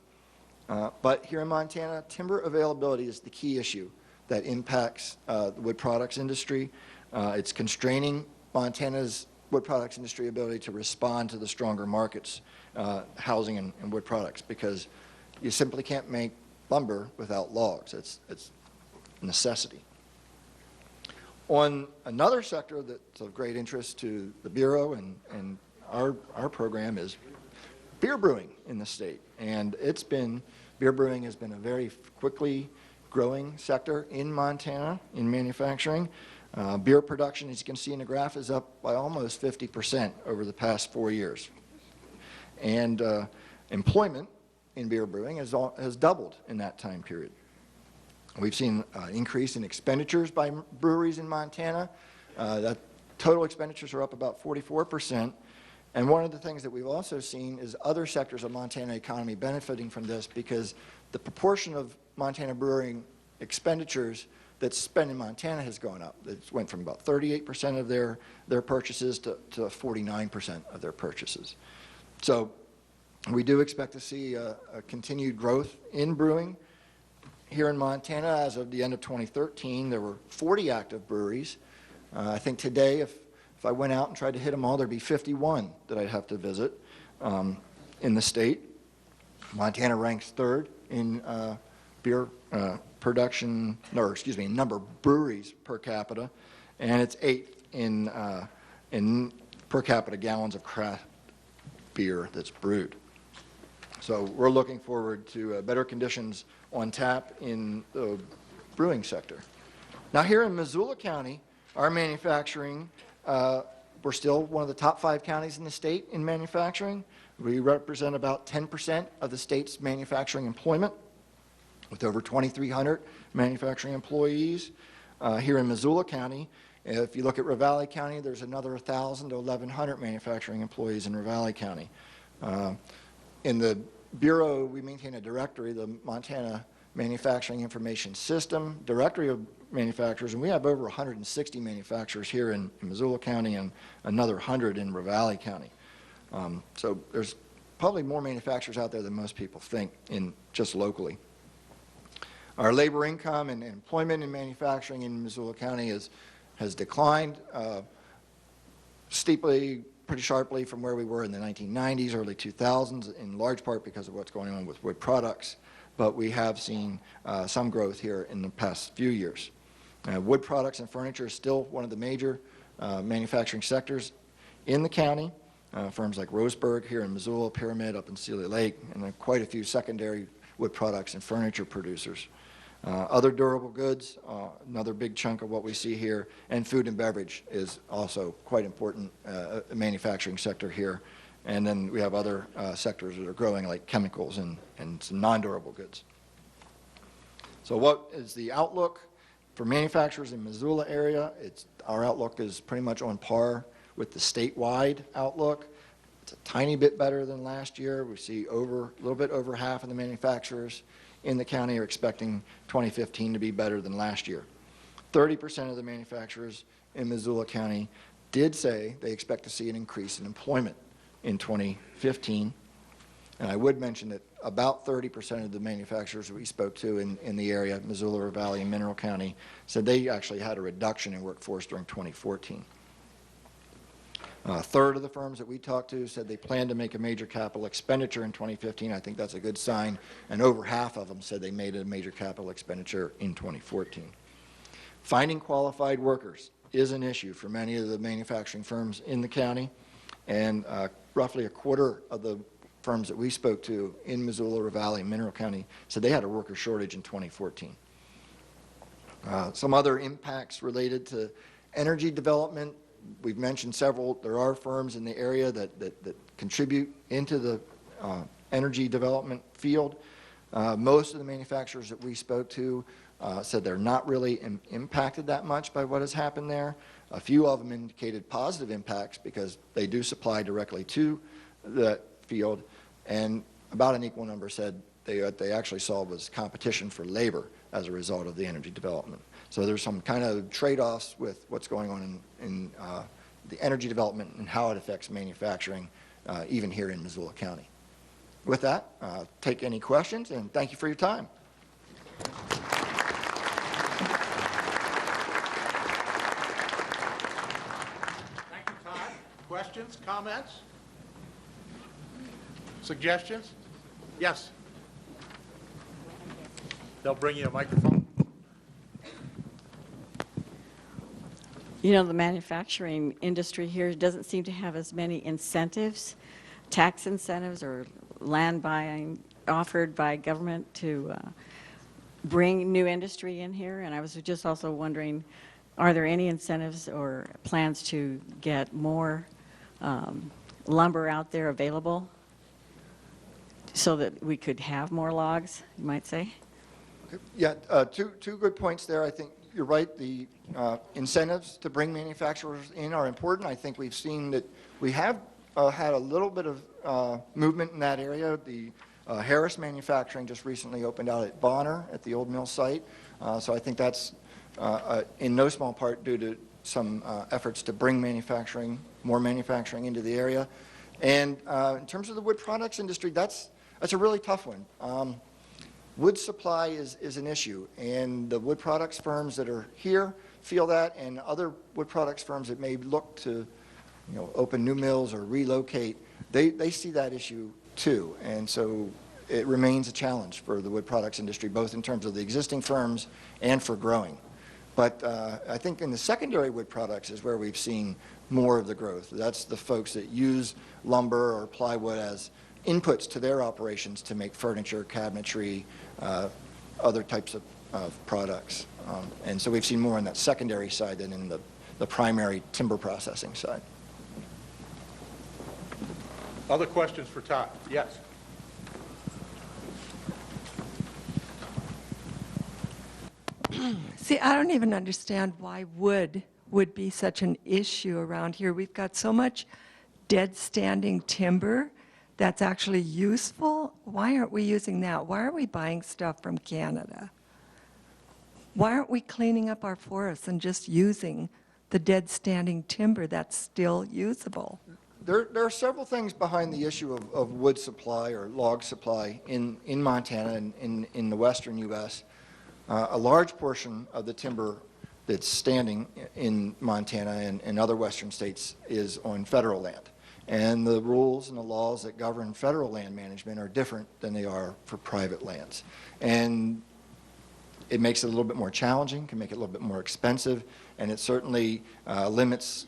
But here in Montana, timber availability is the key issue that impacts the wood products industry. It's constraining Montana's wood products industry ability to respond to the stronger markets, housing and wood products, because you simply can't make lumber without logs. It's a necessity. On another sector that's of great interest to the Bureau and our program is beer brewing in the state. And beer brewing has been a very quickly growing sector in Montana in manufacturing. Beer production, as you can see in the graph, is up by almost 50% over the past 4 years. And employment in beer brewing has doubled in that time period. We've seen an increase in expenditures by breweries in Montana. That total expenditures are up about 44%. And one of the things that we've also seen is other sectors of Montana economy benefiting from this, because the proportion of Montana brewing expenditures that's spent in Montana has gone up. It went from about 38% of their purchases to 49% of their purchases. So we do expect to see a continued growth in brewing. Here in Montana, as of the end of 2013, there were 40 active breweries. I think today, if I went out and tried to hit them all, there'd be 51 that I'd have to visit in the state. Montana ranks third in beer production, number of breweries per capita, and it's eighth in per capita gallons of craft beer that's brewed. So we're looking forward to better conditions on tap in the brewing sector. Now here in Missoula County, our manufacturing, we're still one of the top 5 counties in the state in manufacturing. We represent about 10% of the state's manufacturing employment, with over 2,300 manufacturing employees. Here in Missoula County, if you look at Ravalli County, there's another 1,000 to 1,100 manufacturing employees in Ravalli County. In the Bureau, we maintain a directory, the Montana Manufacturing Information System, directory of manufacturers, and we have over 160 manufacturers here in Missoula County and another 100 in Ravalli County. So there's probably more manufacturers out there than most people think just locally. Our labor income and employment in manufacturing in Missoula County has declined steeply, pretty sharply from where we were in the 1990s, early 2000s, in large part because of what's going on with wood products. But we have seen some growth here in the past few years. Wood products and furniture is still one of the major manufacturing sectors in the county. Firms like Roseburg here in Missoula, Pyramid up in Sealy Lake, and then quite a few secondary wood products and furniture producers. Other durable goods, another big chunk of what we see here, and food and beverage is also quite important manufacturing sector here. And then we have other sectors that are growing, like chemicals and some non-durable goods. So what is the outlook for manufacturers in Missoula area? Our outlook is pretty much on par with the statewide outlook. It's a tiny bit better than last year. We see a little bit over half of the manufacturers in the county are expecting 2015 to be better than last year. 30% of the manufacturers in Missoula County did say they expect to see an increase in employment in 2015. And I would mention that about 30% of the manufacturers we spoke to in the area, Missoula Valley and Mineral County, said they actually had a reduction in workforce during 2014. A third of the firms that we talked to said they plan to make a major capital expenditure in 2015. I think that's a good sign. And over half of them said they made a major capital expenditure in 2014. Finding qualified workers is an issue for many of the manufacturing firms in the county, and roughly a quarter of the firms that we spoke to in Missoula, Ravalli, and Mineral County said they had a worker shortage in 2014. Some other impacts related to energy development, we've mentioned several. There are firms in the area that contribute into the energy development field. Most of the manufacturers that we spoke to said they're not really impacted that much by what has happened there. A few of them indicated positive impacts because they do supply directly to the field, and about an equal number said what they actually saw was competition for labor as a result of the energy development. So there's some kind of trade-offs with what's going on in the energy development and how it affects manufacturing, even here in Missoula County. With that, take any questions, and thank you for your time. Thank you, Todd. Questions, comments? Suggestions? Yes. They'll bring you a microphone. You know, the manufacturing industry here doesn't seem to have as many incentives, tax incentives or land buying offered by government to bring new industry in here. And I was just also wondering, are there any incentives or plans to get more lumber out there available so that we could have more logs, you might say? Yeah, two good points there. I think you're right. The incentives to bring manufacturers in are important. I think we've seen that we have had a little bit of movement in that area. The Harris Manufacturing just recently opened out at Bonner at the old mill site. So I think that's in no small part due to some efforts to bring more manufacturing into the area. And in terms of the wood products industry, that's a really tough one. Wood supply is an issue, and the wood products firms that are here feel that, and other wood products firms that may look to, open new mills or relocate, they see that issue too. And so it remains a challenge for the wood products industry, both in terms of the existing firms and for growing. But I think in the secondary wood products is where we've seen more of the growth. That's the folks that use lumber or plywood as inputs to their operations to make furniture, cabinetry, other types of products. And so we've seen more on that secondary side than in the primary timber processing side. Other questions for Todd? Yes. See, I don't even understand why wood would be such an issue around here. We've got so much dead standing timber that's actually useful. Why aren't we using that? Why aren't we buying stuff from Canada? Why aren't we cleaning up our forests and just using the dead standing timber that's still usable? There are several things behind the issue of wood supply or log supply in Montana and in the western U.S. A large portion of the timber that's standing in Montana and other western states is on federal land. And the rules and the laws that govern federal land management are different than they are for private lands. And it makes it a little bit more challenging, can make it a little bit more expensive, and it certainly limits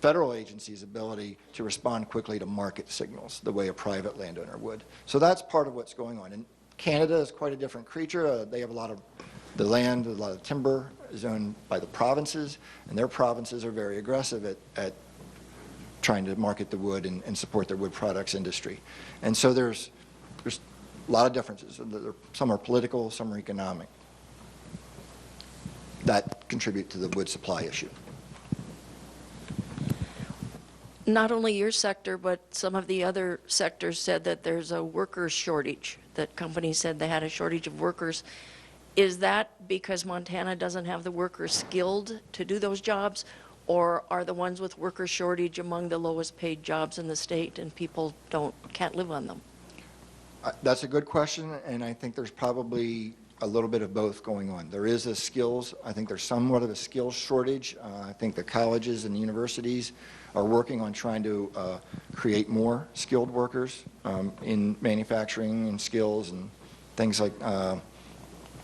federal agencies' ability to respond quickly to market signals the way a private landowner would. So that's part of what's going on. And Canada is quite a different creature. They have a lot of the land, a lot of timber is owned by the provinces, and their provinces are very aggressive at trying to market the wood and support their wood products industry. And so there's a lot of differences. Some are political, some are economic, that contribute to the wood supply issue. Not only your sector, but some of the other sectors said that there's a worker shortage, that companies said they had a shortage of workers. Is that because Montana doesn't have the workers skilled to do those jobs, or are the ones with worker shortage among the lowest paid jobs in the state and people can't live on them? That's a good question, and I think there's probably a little bit of both going on. There is a skills, I think there's somewhat of a skills shortage. I think the colleges and universities are working on trying to create more skilled workers in manufacturing and skills and things like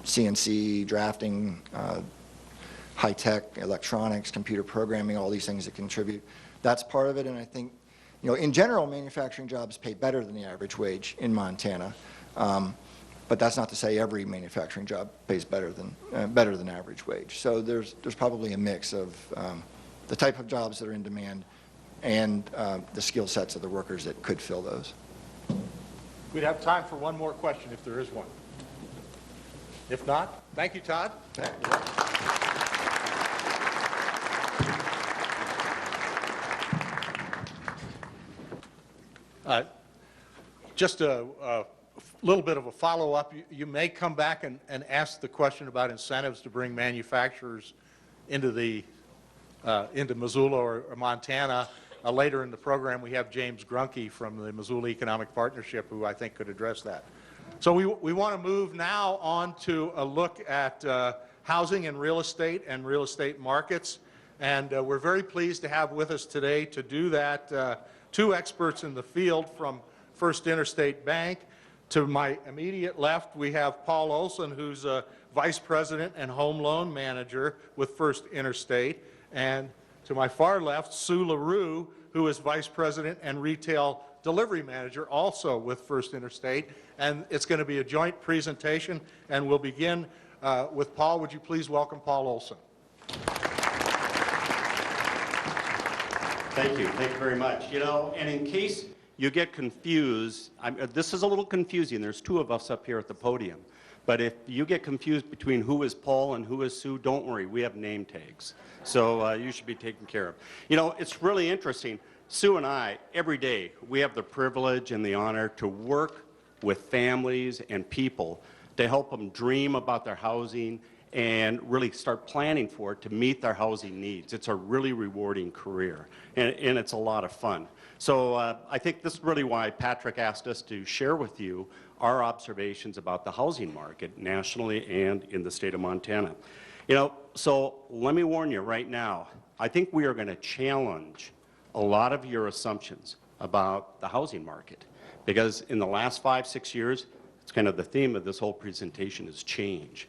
CNC, drafting, high-tech, electronics, computer programming, all these things that contribute. That's part of it, and I think, you know, in general, manufacturing jobs pay better than the average wage in Montana. But that's not to say every manufacturing job pays better than average wage. So there's probably a mix of the type of jobs that are in demand and the skill sets of the workers that could fill those. We'd have time for one more question if there is one. If not, thank you, Todd. Just a little bit of a follow-up. You may come back and ask the question about incentives to bring manufacturers into Missoula or Montana. Later in the program, we have James Grunke from the Missoula Economic Partnership, who I think could address that. So we want to move now on to a look at housing and real estate markets. And we're very pleased to have with us today to do that two experts in the field from First Interstate Bank. To my immediate left, we have Paul Olson, who's a Vice President and Home Loan Manager with First Interstate. And to my far left, Sue LaRue, who is Vice President and Retail Delivery Manager, also with First Interstate. And it's going to be a joint presentation, and we'll begin with Paul. Would you please welcome Paul Olson? Thank you very much. You know, and in case you get confused, this is a little confusing. There's two of us up here at the podium. But if you get confused between who is Paul and who is Sue, don't worry, we have name tags. So you should be taken care of. You know, it's really interesting. Sue and I, every day, we have the privilege and the honor to work with families and people to help them dream about their housing and really start planning for it to meet their housing needs. It's a really rewarding career, and it's a lot of fun. So I think this is really why Patrick asked us to share with you our observations about the housing market nationally and in the state of Montana. You know, so let me warn you right now, I think we are going to challenge a lot of your assumptions about the housing market, because in the last 5-6 years, it's kind of the theme of this whole presentation is change.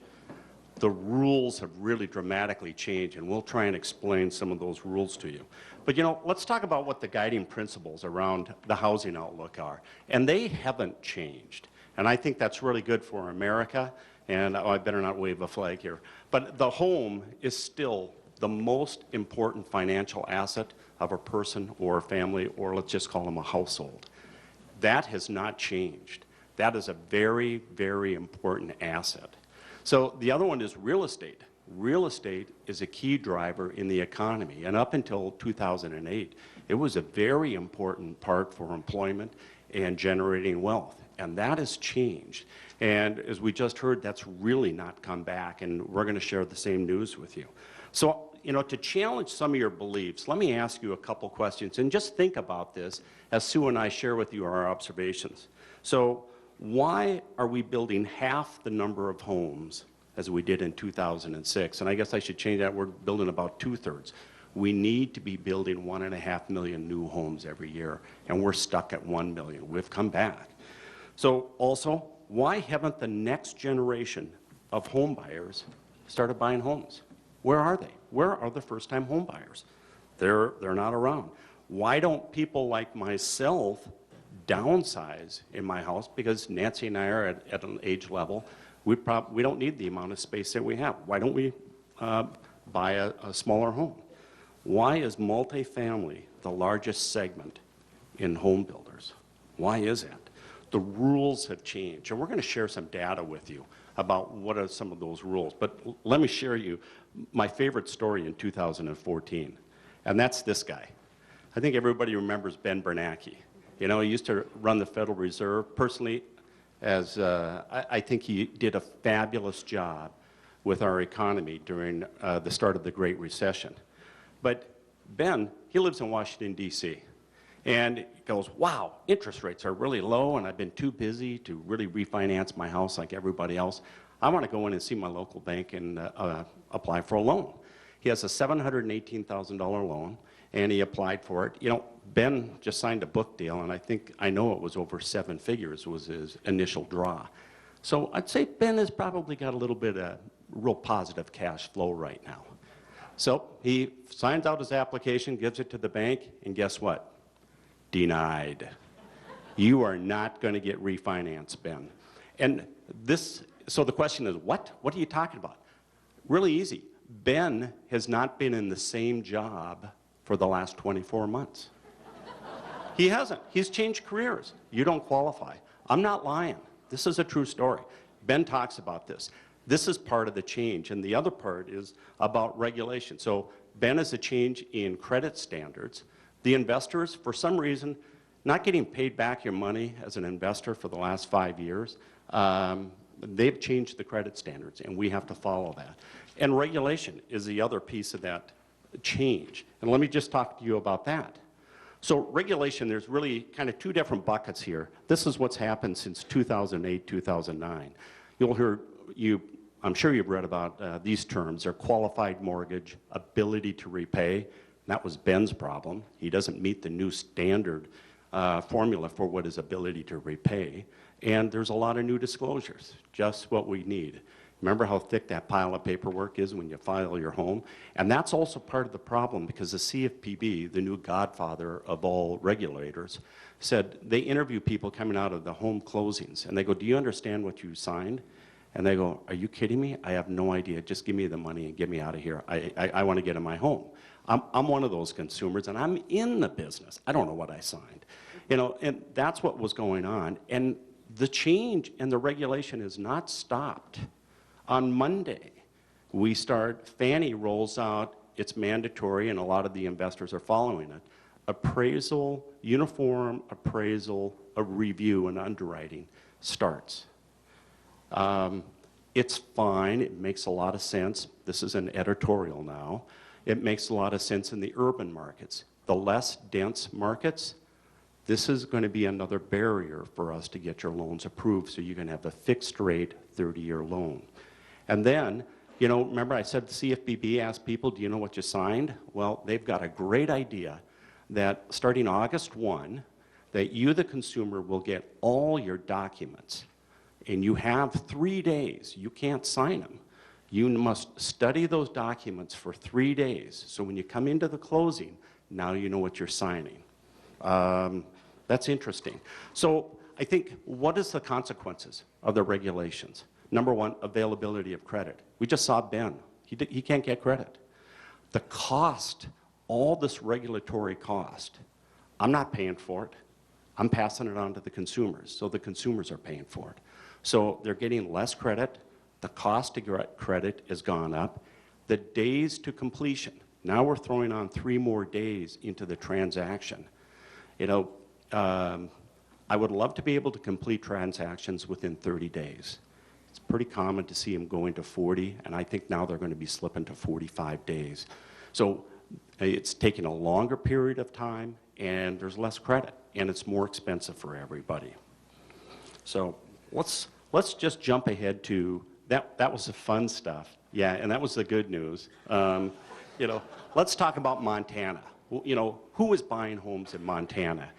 The rules have really dramatically changed, and we'll try and explain some of those rules to you. But you know, let's talk about what the guiding principles around the housing outlook are. And they haven't changed. And I think that's really good for America. And I better not wave a flag here. But the home is still the most important financial asset of a person or a family, or let's just call them a household. That has not changed. That is a very, very important asset. So the other one is real estate. Real estate is a key driver in the economy, and up until 2008, it was a very important part for employment and generating wealth, and that has changed. And as we just heard, that's really not come back, and we're going to share the same news with you. So, you know, to challenge some of your beliefs, let me ask you a couple questions, and just think about this as Sue and I share with you our observations. So, why are we building half the number of homes as we did in 2006? And I guess I should change that. We're building about 2/3. We need to be building 1.5 million new homes every year, and we're stuck at 1 million. We've come back. So also, why haven't the next generation of home buyers started buying homes? Where are they? Where are the first-time home buyers? They're not around. Why don't people like myself downsize in my house? Because Nancy and I are at an age level, we don't need the amount of space that we have. Why don't we buy a smaller home? Why is multifamily the largest segment in home builders? Why is that? The rules have changed, and we're going to share some data with you about what are some of those rules. But let me share you my favorite story in 2014, and that's this guy. I think everybody remembers Ben Bernanke. You know, he used to run the Federal Reserve. Personally, I think he did a fabulous job with our economy during the start of the Great Recession. But Ben, he lives in Washington, D.C., and he goes, wow, interest rates are really low, and I've been too busy to really refinance my house like everybody else. I want to go in and see my local bank and apply for a loan. He has a $718,000 loan, and he applied for it. You know, Ben just signed a book deal, and I know it was over 7 figures was his initial draw. So I'd say Ben has probably got a little bit of real positive cash flow right now. So he signs out his application, gives it to the bank, and guess what? Denied. You are not going to get refinanced, Ben. And so the question is, what? What are you talking about? Really easy. Ben has not been in the same job for the last 24 months. He hasn't. He's changed careers. You don't qualify. I'm not lying. This is a true story. Ben talks about this. This is part of the change, and the other part is about regulation. So Ben is a change in credit standards. The investors, for some reason, not getting paid back your money as an investor for the last 5 years, they've changed the credit standards, and we have to follow that. And regulation is the other piece of that change. And let me just talk to you about that. So regulation, there's really kind of 2 different buckets here. This is what's happened since 2008, 2009. You'll hear, I'm sure you've read about these terms. They're qualified mortgage, ability to repay. That was Ben's problem. He doesn't meet the new standard formula for what is ability to repay. And there's a lot of new disclosures, just what we need. Remember how thick that pile of paperwork is when you file your home? And that's also part of the problem because the CFPB, the new godfather of all regulators, said they interview people coming out of the home closings and they go, do you understand what you signed? And they go, are you kidding me? I have no idea. Just give me the money and get me out of here. I want to get in my home. I'm one of those consumers and I'm in the business. I don't know what I signed. You know, and that's what was going on. And the change and the regulation has not stopped. On Monday, Fannie rolls out, it's mandatory, and a lot of the investors are following it, appraisal, uniform appraisal, a review and underwriting starts. It's fine, it makes a lot of sense. This is an editorial now. It makes a lot of sense in the urban markets. The less dense markets, this is going to be another barrier for us to get your loans approved so you can have a fixed rate 30-year loan. And then, you know, remember I said the CFPB asked people, do you know what you signed? Well, they've got a great idea that starting August 1, that you, the consumer, will get all your documents. And you have 3 days. You can't sign them. You must study those documents for 3 days. So when you come into the closing, now you know what you're signing. That's interesting. So I think, what is the consequences of the regulations? Number one, availability of credit. We just saw Ben. He can't get credit. The cost, all this regulatory cost, I'm not paying for it. I'm passing it on to the consumers, so the consumers are paying for it. So they're getting less credit. The cost to get credit has gone up. The days to completion, now we're throwing on 3 more days into the transaction. You know, I would love to be able to complete transactions within 30 days. It's pretty common to see them going to 40, and I think now they're going to be slipping to 45 days. So it's taking a longer period of time, and there's less credit, and it's more expensive for everybody. So let's just jump ahead to, that was the fun stuff. Yeah, and that was the good news. You know, let's talk about Montana. You know, who is buying homes in Montana?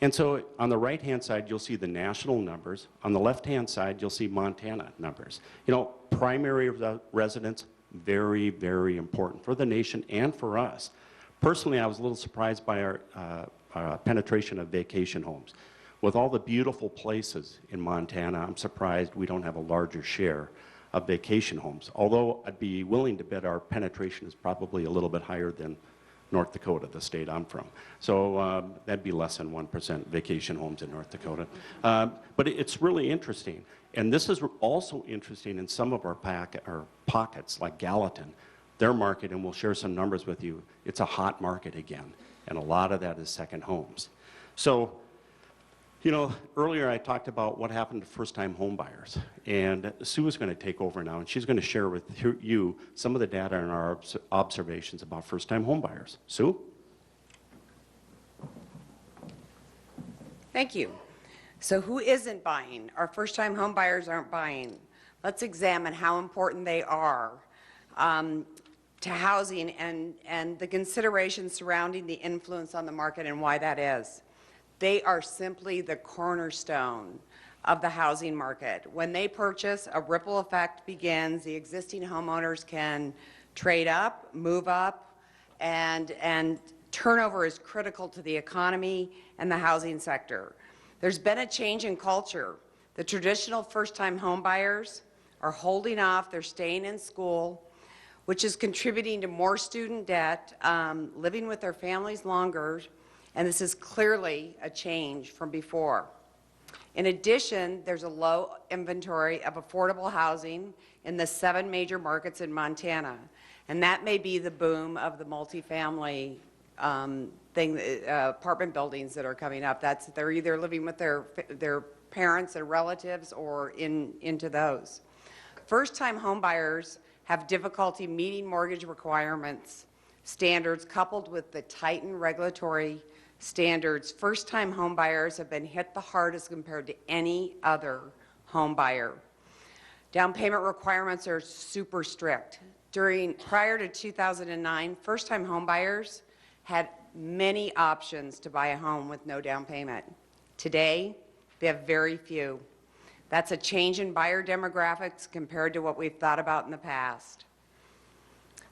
And so on the right-hand side, you'll see the national numbers. On the left-hand side, you'll see Montana numbers. You know, primary residence, very, very important for the nation and for us. Personally, I was a little surprised by our penetration of vacation homes. With all the beautiful places in Montana, I'm surprised we don't have a larger share of vacation homes. Although I'd be willing to bet our penetration is probably a little bit higher than North Dakota, the state I'm from. So that'd be less than 1% vacation homes in North Dakota. But it's really interesting. And this is also interesting in some of our pockets, like Gallatin, their market, and we'll share some numbers with you. It's a hot market again, and a lot of that is second homes. So, you know, earlier I talked about what happened to first-time home buyers, and Sue is going to take over now, and she's going to share with you some of the data and our observations about first-time home buyers. Sue? Thank you. So who isn't buying? Our first-time home buyers aren't buying. let's examine how important they are to housing and the considerations surrounding the influence on the market and why that is. They are simply the cornerstone of the housing market. When they purchase, a ripple effect begins. The existing homeowners can trade up, move up, and turnover is critical to the economy and the housing sector. There's been a change in culture. The traditional first-time home buyers are holding off, they're staying in school, which is contributing to more student debt, living with their families longer, and this is clearly a change from before. In addition, there's a low inventory of affordable housing in the 7 major markets in Montana, and that may be the boom of the multifamily apartment buildings that are coming up. They're either living with their parents and relatives or into those. First-time home buyers have difficulty meeting mortgage requirements standards coupled with the tightened regulatory standards. First-time home buyers have been hit the hardest compared to any other home buyer. Down payment requirements are super strict. Prior to 2009, first-time home buyers had many options to buy a home with no down payment. Today, they have very few. That's a change in buyer demographics compared to what we've thought about in the past.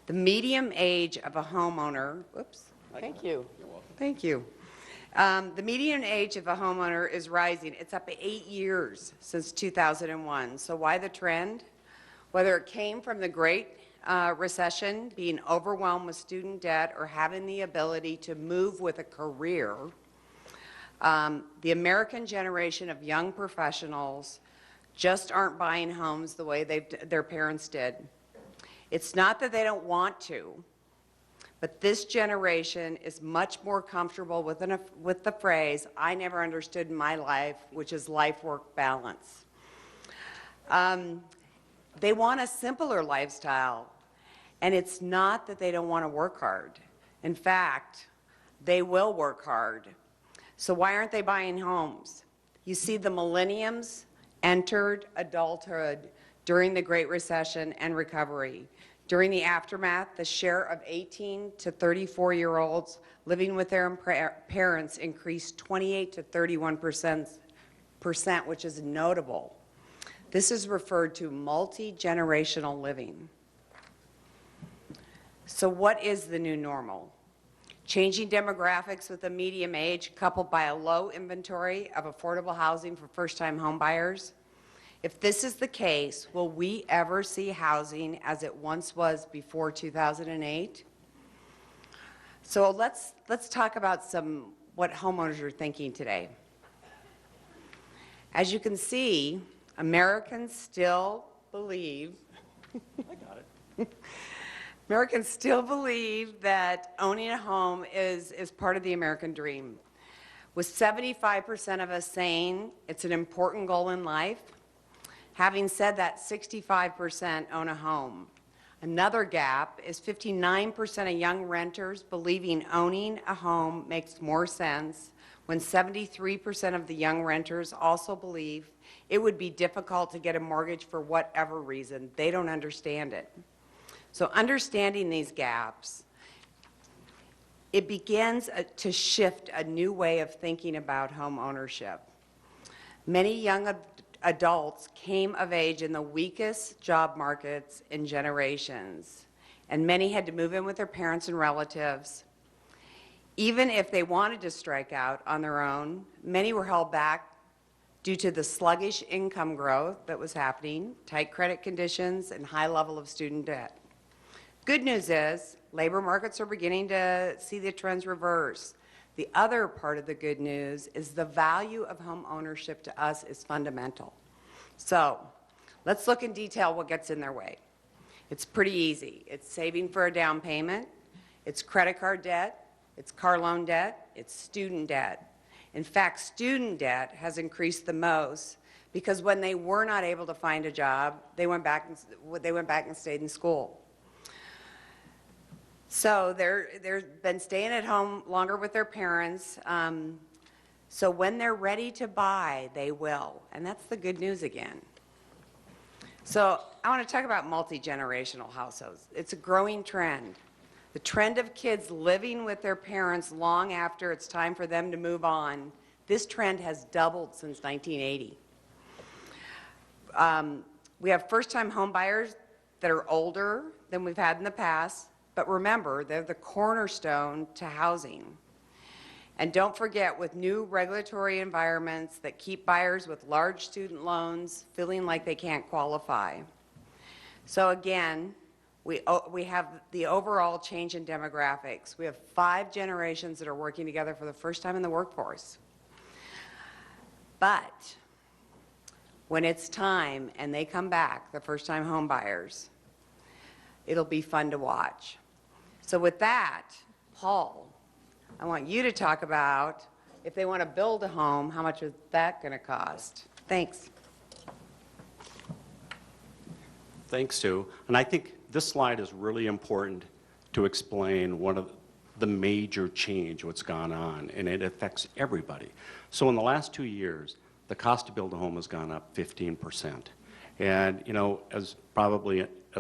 The median age of a homeowner, thank you. You're welcome. Thank you. The median age of a homeowner is rising. It's up 8 years since 2001. So why the trend? Whether it came from the Great Recession, being overwhelmed with student debt, or having the ability to move with a career, the American generation of young professionals just aren't buying homes the way their parents did. It's not that they don't want to, but this generation is much more comfortable with the phrase, I never understood in my life, which is life-work balance. They want a simpler lifestyle, and it's not that they don't want to work hard. In fact, they will work hard. So why aren't they buying homes? You see, the millenniums entered adulthood during the Great Recession and recovery. During the aftermath, the share of 18 to 34-year-olds living with their parents increased 28 to 31%, which is notable. This is referred to multi-generational living. So what is the new normal? Changing demographics with a medium age coupled by a low inventory of affordable housing for first-time home buyers? If this is the case, will we ever see housing as it once was before 2008? So let's talk about what homeowners are thinking today. As you can see, Americans still believe Americans still believe that owning a home is part of the American dream. With 75% of us saying it's an important goal in life, having said that, 65% own a home. Another gap is 59% of young renters believing owning a home makes more sense, when 73% of the young renters also believe it would be difficult to get a mortgage for whatever reason. They don't understand it. So understanding these gaps, it begins to shift a new way of thinking about home ownership. Many young adults came of age in the weakest job markets in generations, and many had to move in with their parents and relatives. Even if they wanted to strike out on their own, many were held back due to the sluggish income growth that was happening, tight credit conditions, and high level of student debt. Good news is, labor markets are beginning to see the trends reverse. The other part of the good news is the value of home ownership to us is fundamental. So, let's look in detail what gets in their way. It's pretty easy. It's saving for a down payment, it's credit card debt, it's car loan debt, it's student debt. In fact, student debt has increased the most because when they were not able to find a job, they went back and stayed in school. So they've been staying at home longer with their parents. So when they're ready to buy, they will. And that's the good news again. So I want to talk about multi-generational households. It's a growing trend. The trend of kids living with their parents long after it's time for them to move on, this trend has doubled since 1980. We have first-time home buyers that are older than we've had in the past, but remember, they're the cornerstone to housing. And don't forget, with new regulatory environments that keep buyers with large student loans feeling like they can't qualify. So again, we have the overall change in demographics. We have 5 generations that are working together for the first time in the workforce. But when it's time and they come back, the first-time home buyers, it'll be fun to watch. So with that, Paul, I want you to talk about, if they want to build a home, how much is that going to cost? Thanks. Thanks, Sue. And I think this slide is really important to explain one of the major change what's gone on, and it affects everybody. So in the last 2 years, the cost to build a home has gone up 15%. And, you know, as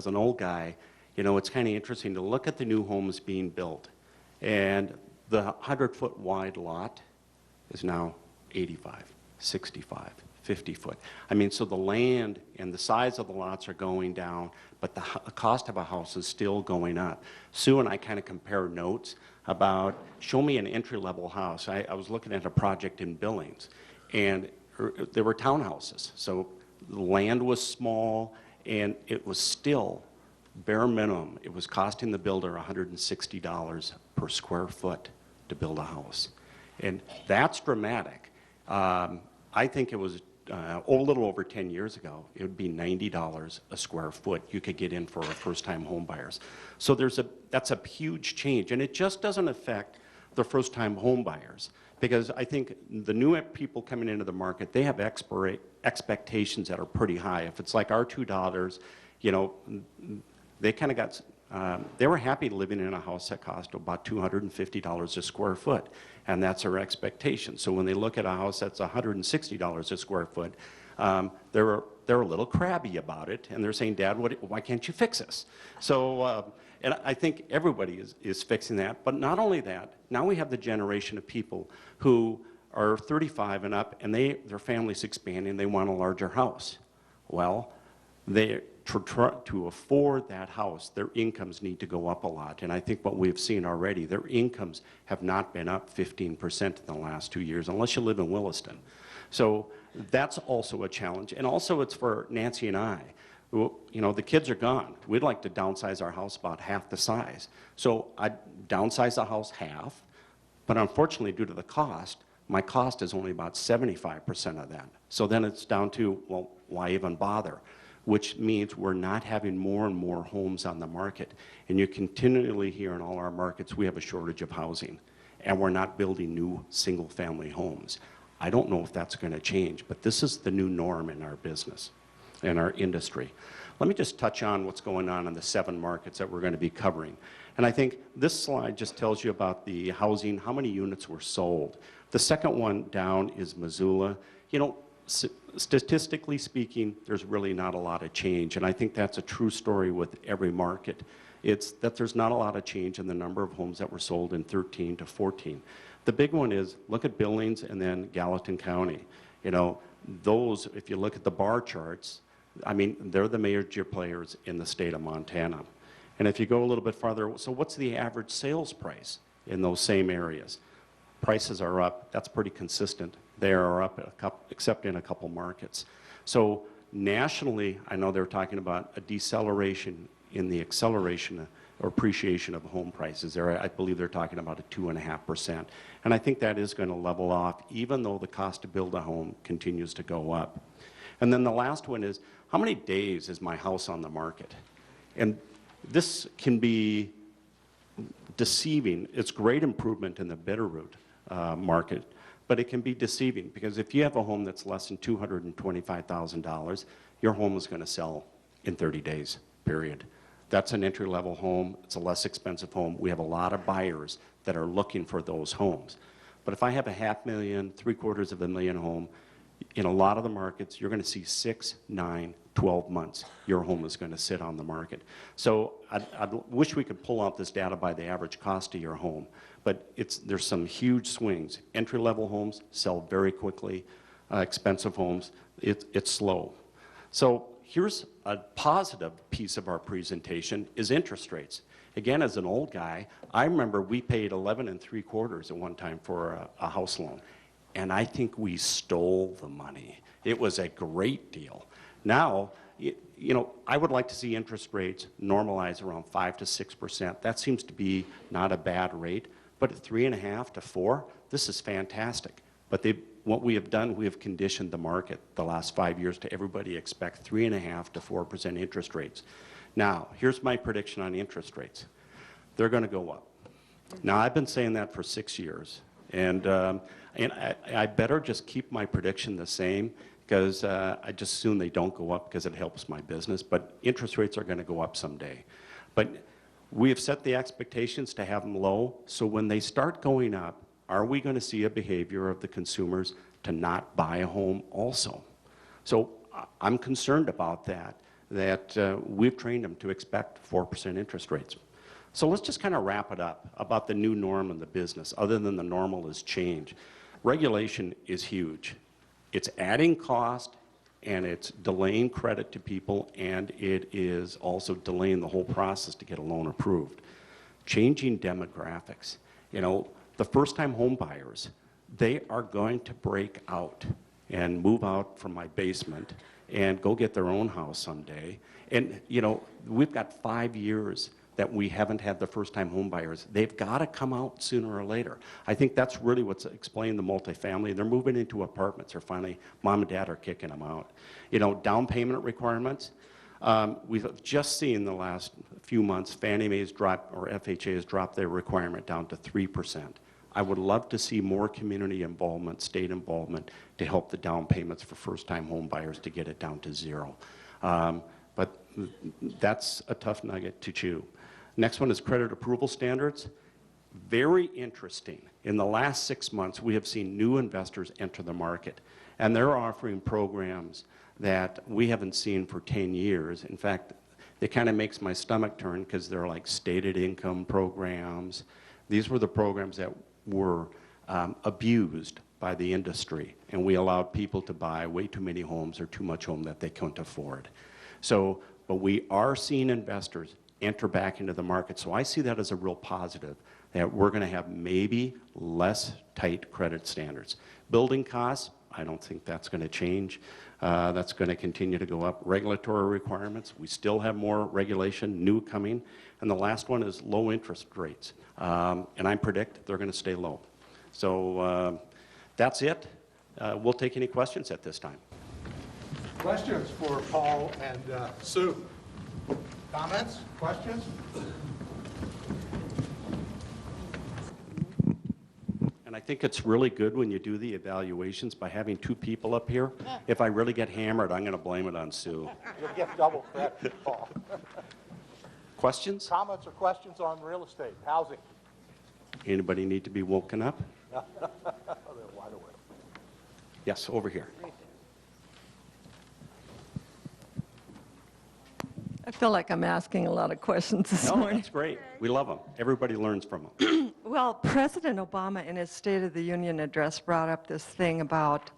an old guy, you know, it's kind of interesting to look at the new homes being built. And the 100-foot wide lot is now 85, 65, 50 foot. I mean, so the land and the size of the lots are going down, but the cost of a house is still going up. Sue and I kind of compare notes about, show me an entry-level house. I was looking at a project in Billings, and there were townhouses. So the land was small, and it was still bare minimum. It was costing the builder $160 per square foot to build a house. And that's dramatic. I think it was a little over 10 years ago, it would be $90 a square foot you could get in for first-time home buyers. So that's a huge change, and it just doesn't affect the first-time home buyers, because I think the new people coming into the market, they have expectations that are pretty high. If it's like our 2 daughters, you know, they kind of got, they were happy living in a house that cost about $250 a square foot, and that's their expectation. So when they look at a house that's $160 a square foot, they're a little crabby about it, and they're saying, Dad, why can't you fix this? So, and I think everybody is fixing that, but not only that, now we have the generation of people who are 35 and up, and their family's expanding, they want a larger house. Well, to afford that house, their incomes need to go up a lot. And I think what we've seen already, their incomes have not been up 15% in the last 2 years, unless you live in Williston. So that's also a challenge. And also it's for Nancy and I. You know, the kids are gone. We'd like to downsize our house about half the size. So I downsize the house half, but unfortunately due to the cost, my cost is only about 75% of that. So then it's down to, well, why even bother? Which means we're not having more and more homes on the market. And you continually hear in all our markets, we have a shortage of housing, and we're not building new single-family homes. I don't know if that's going to change, but this is the new norm in our business, in our industry. Let me just touch on what's going on in the 7 markets that we're going to be covering. And I think this slide just tells you about the housing, how many units were sold. The second one down is Missoula. You know, statistically speaking, there's really not a lot of change, and I think that's a true story with every market. It's that there's not a lot of change in the number of homes that were sold in 13 to 14. The big one is, look at Billings and then Gallatin County. You know, those, if you look at the bar charts, I mean, they're the major players in the state of Montana. And if you go a little bit farther, so what's the average sales price in those same areas? Prices are up. That's pretty consistent. They are up, except in a couple markets. So nationally, I know they're talking about a deceleration in the acceleration or appreciation of home prices. I believe they're talking about a 2.5%. And I think that is going to level off, even though the cost to build a home continues to go up. And then the last one is, how many days is my house on the market? And this can be deceiving. It's great improvement in the Bitterroot market, but it can be deceiving, because if you have a home that's less than $225,000, your home is going to sell in 30 days, period. That's an entry-level home. It's a less expensive home. We have a lot of buyers that are looking for those homes. But if I have a $500,000, $750,000 home, In a lot of the markets, you're going to see 6, 9, 12 months your home is going to sit on the market. So I wish we could pull out this data by the average cost of your home, but there's some huge swings. Entry-level homes sell very quickly. Expensive homes, it's slow. So here's a positive piece of our presentation is interest rates. Again, as an old guy, I remember we paid 11 3/4 at one time for a house loan. And I think we stole the money. It was a great deal. Now, you know, I would like to see interest rates normalize around 5 to 6%. That seems to be not a bad rate. But at 3.5 to 4, this is fantastic. But what we have done, we have conditioned the market the last 5 years to everybody expect 3.5 to 4% interest rates. Now, here's my prediction on interest rates. They're going to go up. Now, I've been saying that for 6 years. And I better just keep my prediction the same because I just assume they don't go up because it helps my business. But interest rates are going to go up someday. But we have set the expectations to have them low. So when they start going up, are we going to see a behavior of the consumers to not buy a home also? So I'm concerned about that we've trained them to expect 4% interest rates. So let's just kind of wrap it up about the new norm in the business, other than the normal is change. Regulation is huge. It's adding cost, and it's delaying credit to people, and it is also delaying the whole process to get a loan approved. Changing demographics. You know, the first-time home buyers, they are going to break out and move out from my basement and go get their own house someday. And, you know, we've got 5 years that we haven't had the first-time home buyers. They've got to come out sooner or later. I think that's really what's explaining the multifamily. They're moving into apartments, or finally, mom and dad are kicking them out. You know, down payment requirements. We've just seen the last few months, Fannie Mae's dropped, or FHA has dropped their requirement down to 3%. I would love to see more community involvement, state involvement, to help the down payments for first-time home buyers to get it down to 0. But that's a tough nugget to chew. Next one is credit approval standards. Very interesting. In the last 6 months, we have seen new investors enter the market, and they're offering programs that we haven't seen for 10 years. In fact, it kind of makes my stomach turn because they're like stated income programs. These were the programs that were abused by the industry, and we allowed people to buy way too many homes or too much home that they couldn't afford. So, but we are seeing investors enter back into the market. So I see that as a real positive, that we're going to have maybe less tight credit standards. Building costs, I don't think that's going to change. That's going to continue to go up. Regulatory requirements, we still have more regulation, new coming. And the last one is low interest rates. And I predict they're going to stay low. So that's it. We'll take any questions at this time. Questions for Paul and Sue? Comments? Questions? And I think it's really good when you do the evaluations by having 2 people up here. If I really get hammered, I'm going to blame it on Sue. You'll get double credit, Paul. Questions? Comments or questions on real estate, housing? Anybody need to be woken up? They're wide awake. Yes, over here. I feel like I'm asking a lot of questions this No, morning. that's great. We love them. Everybody learns from them. Well, President Obama in his State of the Union address brought up this thing about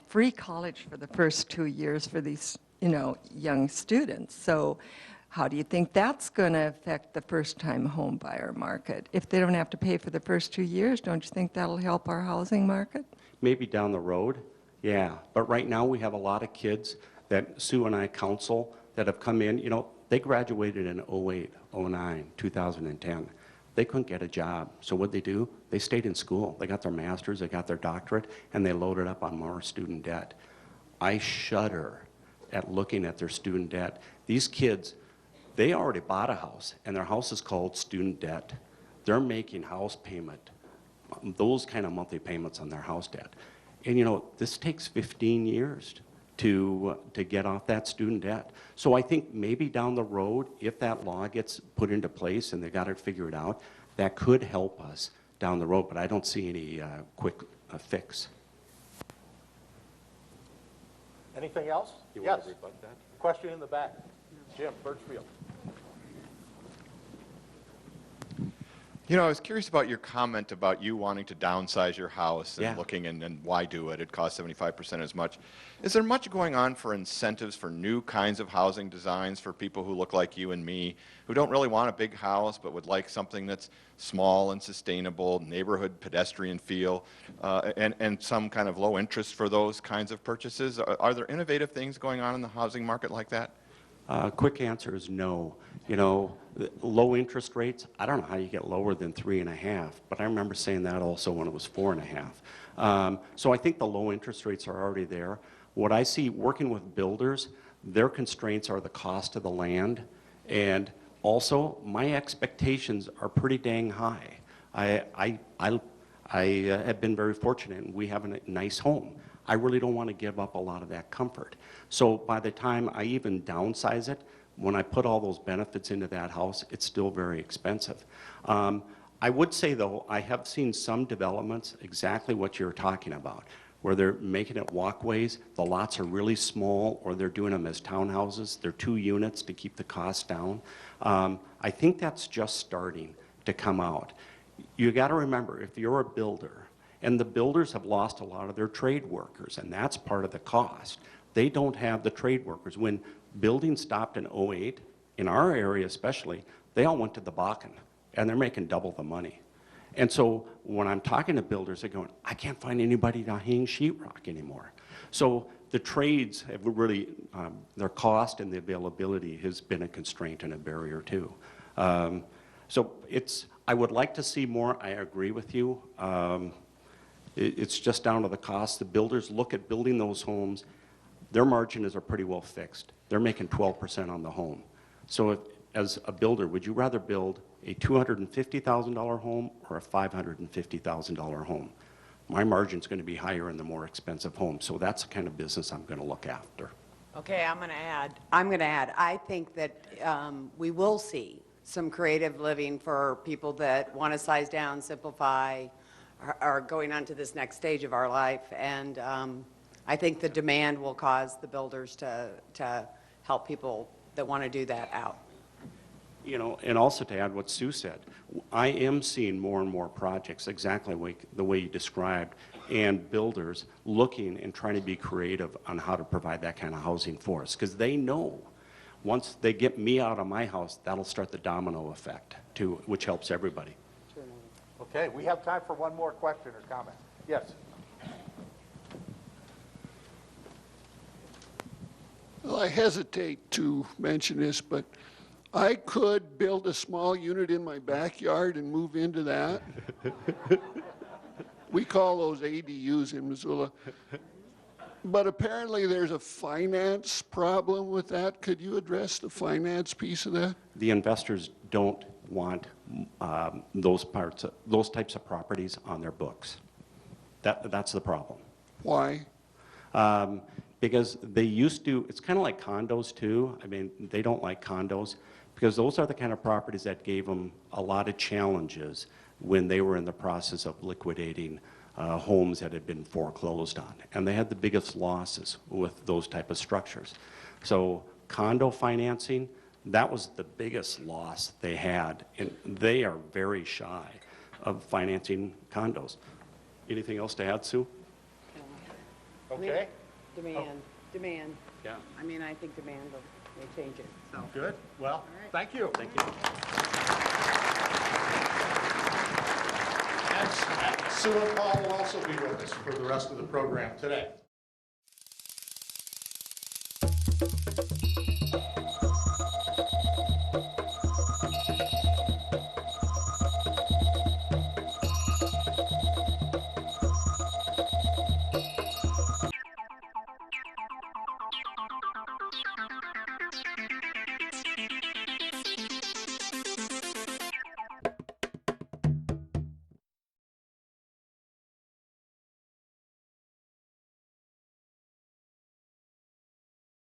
free college for the first 2 years for these, you know, young students. So how do you think that's going to affect the first-time home buyer market? If they don't have to pay for the first 2 years, don't you think that'll help our housing market? Maybe down the road, yeah. But right now we have a lot of kids that Sue and I counsel that have come in. You know, they graduated in 08, 09, 2010. They couldn't get a job. So what'd they do? They stayed in school. They got their master's, they got their doctorate, and they loaded up on more student debt. I shudder at looking at their student debt. These kids, they already bought a house, and their house is called student debt. They're making house payment, those kind of monthly payments on their house debt. And you know, this takes 15 years to get off that student debt. So I think maybe down the road, if that law gets put into place and they got it figured out, that could help us down the road, but I don't see any quick fix. Anything else? Yes. Question in the back. Jim Birchfield. You know, I was curious about your comment about you wanting to downsize your house and Yeah. looking and why do it? It costs 75% as much. Is there much going on for incentives for new kinds of housing designs for people who look like you and me, who don't really want a big house but would like something that's small and sustainable, neighborhood pedestrian feel, and some kind of low interest for those kinds of purchases? Are there innovative things going on in the housing market like that? Quick answer is no. You know, low interest rates, I don't know how you get lower than 3.5, but I remember saying that also when it was 4.5. So I think the low interest rates are already there. What I see working with builders, their constraints are the cost of the land, and also my expectations are pretty dang high. I have been very fortunate, and we have a nice home. I really don't want to give up a lot of that comfort. So by the time I even downsize it, when I put all those benefits into that house, it's still very expensive. I would say, though, I have seen some developments, exactly what you're talking about, where they're making it walkways, the lots are really small, or they're doing them as townhouses. They're 2 units to keep the cost down. I think that's just starting to come out. You got to remember, if you're a builder, and the builders have lost a lot of their trade workers, and that's part of the cost. They don't have the trade workers. When building stopped in '08, in our area especially, they all went to the Bakken, and they're making double the money. And so when I'm talking to builders, they're going, I can't find anybody to hang sheetrock anymore. So the trades have really, their cost and the availability has been a constraint and a barrier too. So I would like to see more, I agree with you. It's just down to the cost. The builders look at building those homes, their margins are pretty well fixed. They're making 12% on the home. So as a builder, would you rather build a $250,000 home or a $550,000 home? My margin's going to be higher in the more expensive home. So that's the kind of business I'm going to look after. Okay, I'm going to add. I think that we will see some creative living for people that want to size down, simplify, are going on to this next stage of our life. And I think the demand will cause the builders to help people that want to do that out. You know, and also to add what Sue said, I am seeing more and more projects exactly the way you described, and builders looking and trying to be creative on how to provide that kind of housing for us, because they know once they get me out of my house, that'll start the domino effect too, which helps everybody. Okay, we have time for one more question or comment. Yes. Well, I hesitate to mention this, but I could build a small unit in my backyard and move into that. We call those ADUs in Missoula. But apparently there's a finance problem with that. Could you address the finance piece of that? The investors don't want those types of properties on their books. That's the problem. Why? Because they used to, it's kind of like condos too. I mean, they don't like condos because those are the kind of properties that gave them a lot of challenges when they were in the process of liquidating homes that had been foreclosed on. And they had the biggest losses with those type of structures. So condo financing, that was the biggest loss they had. And they are very shy of financing condos. Anything else to add, Sue? Okay. Demand. Yeah. I mean, I think demand will change it, so. Good. Well, thank you. Thank you. And Sue and Paul will also be with us for the rest of the program today.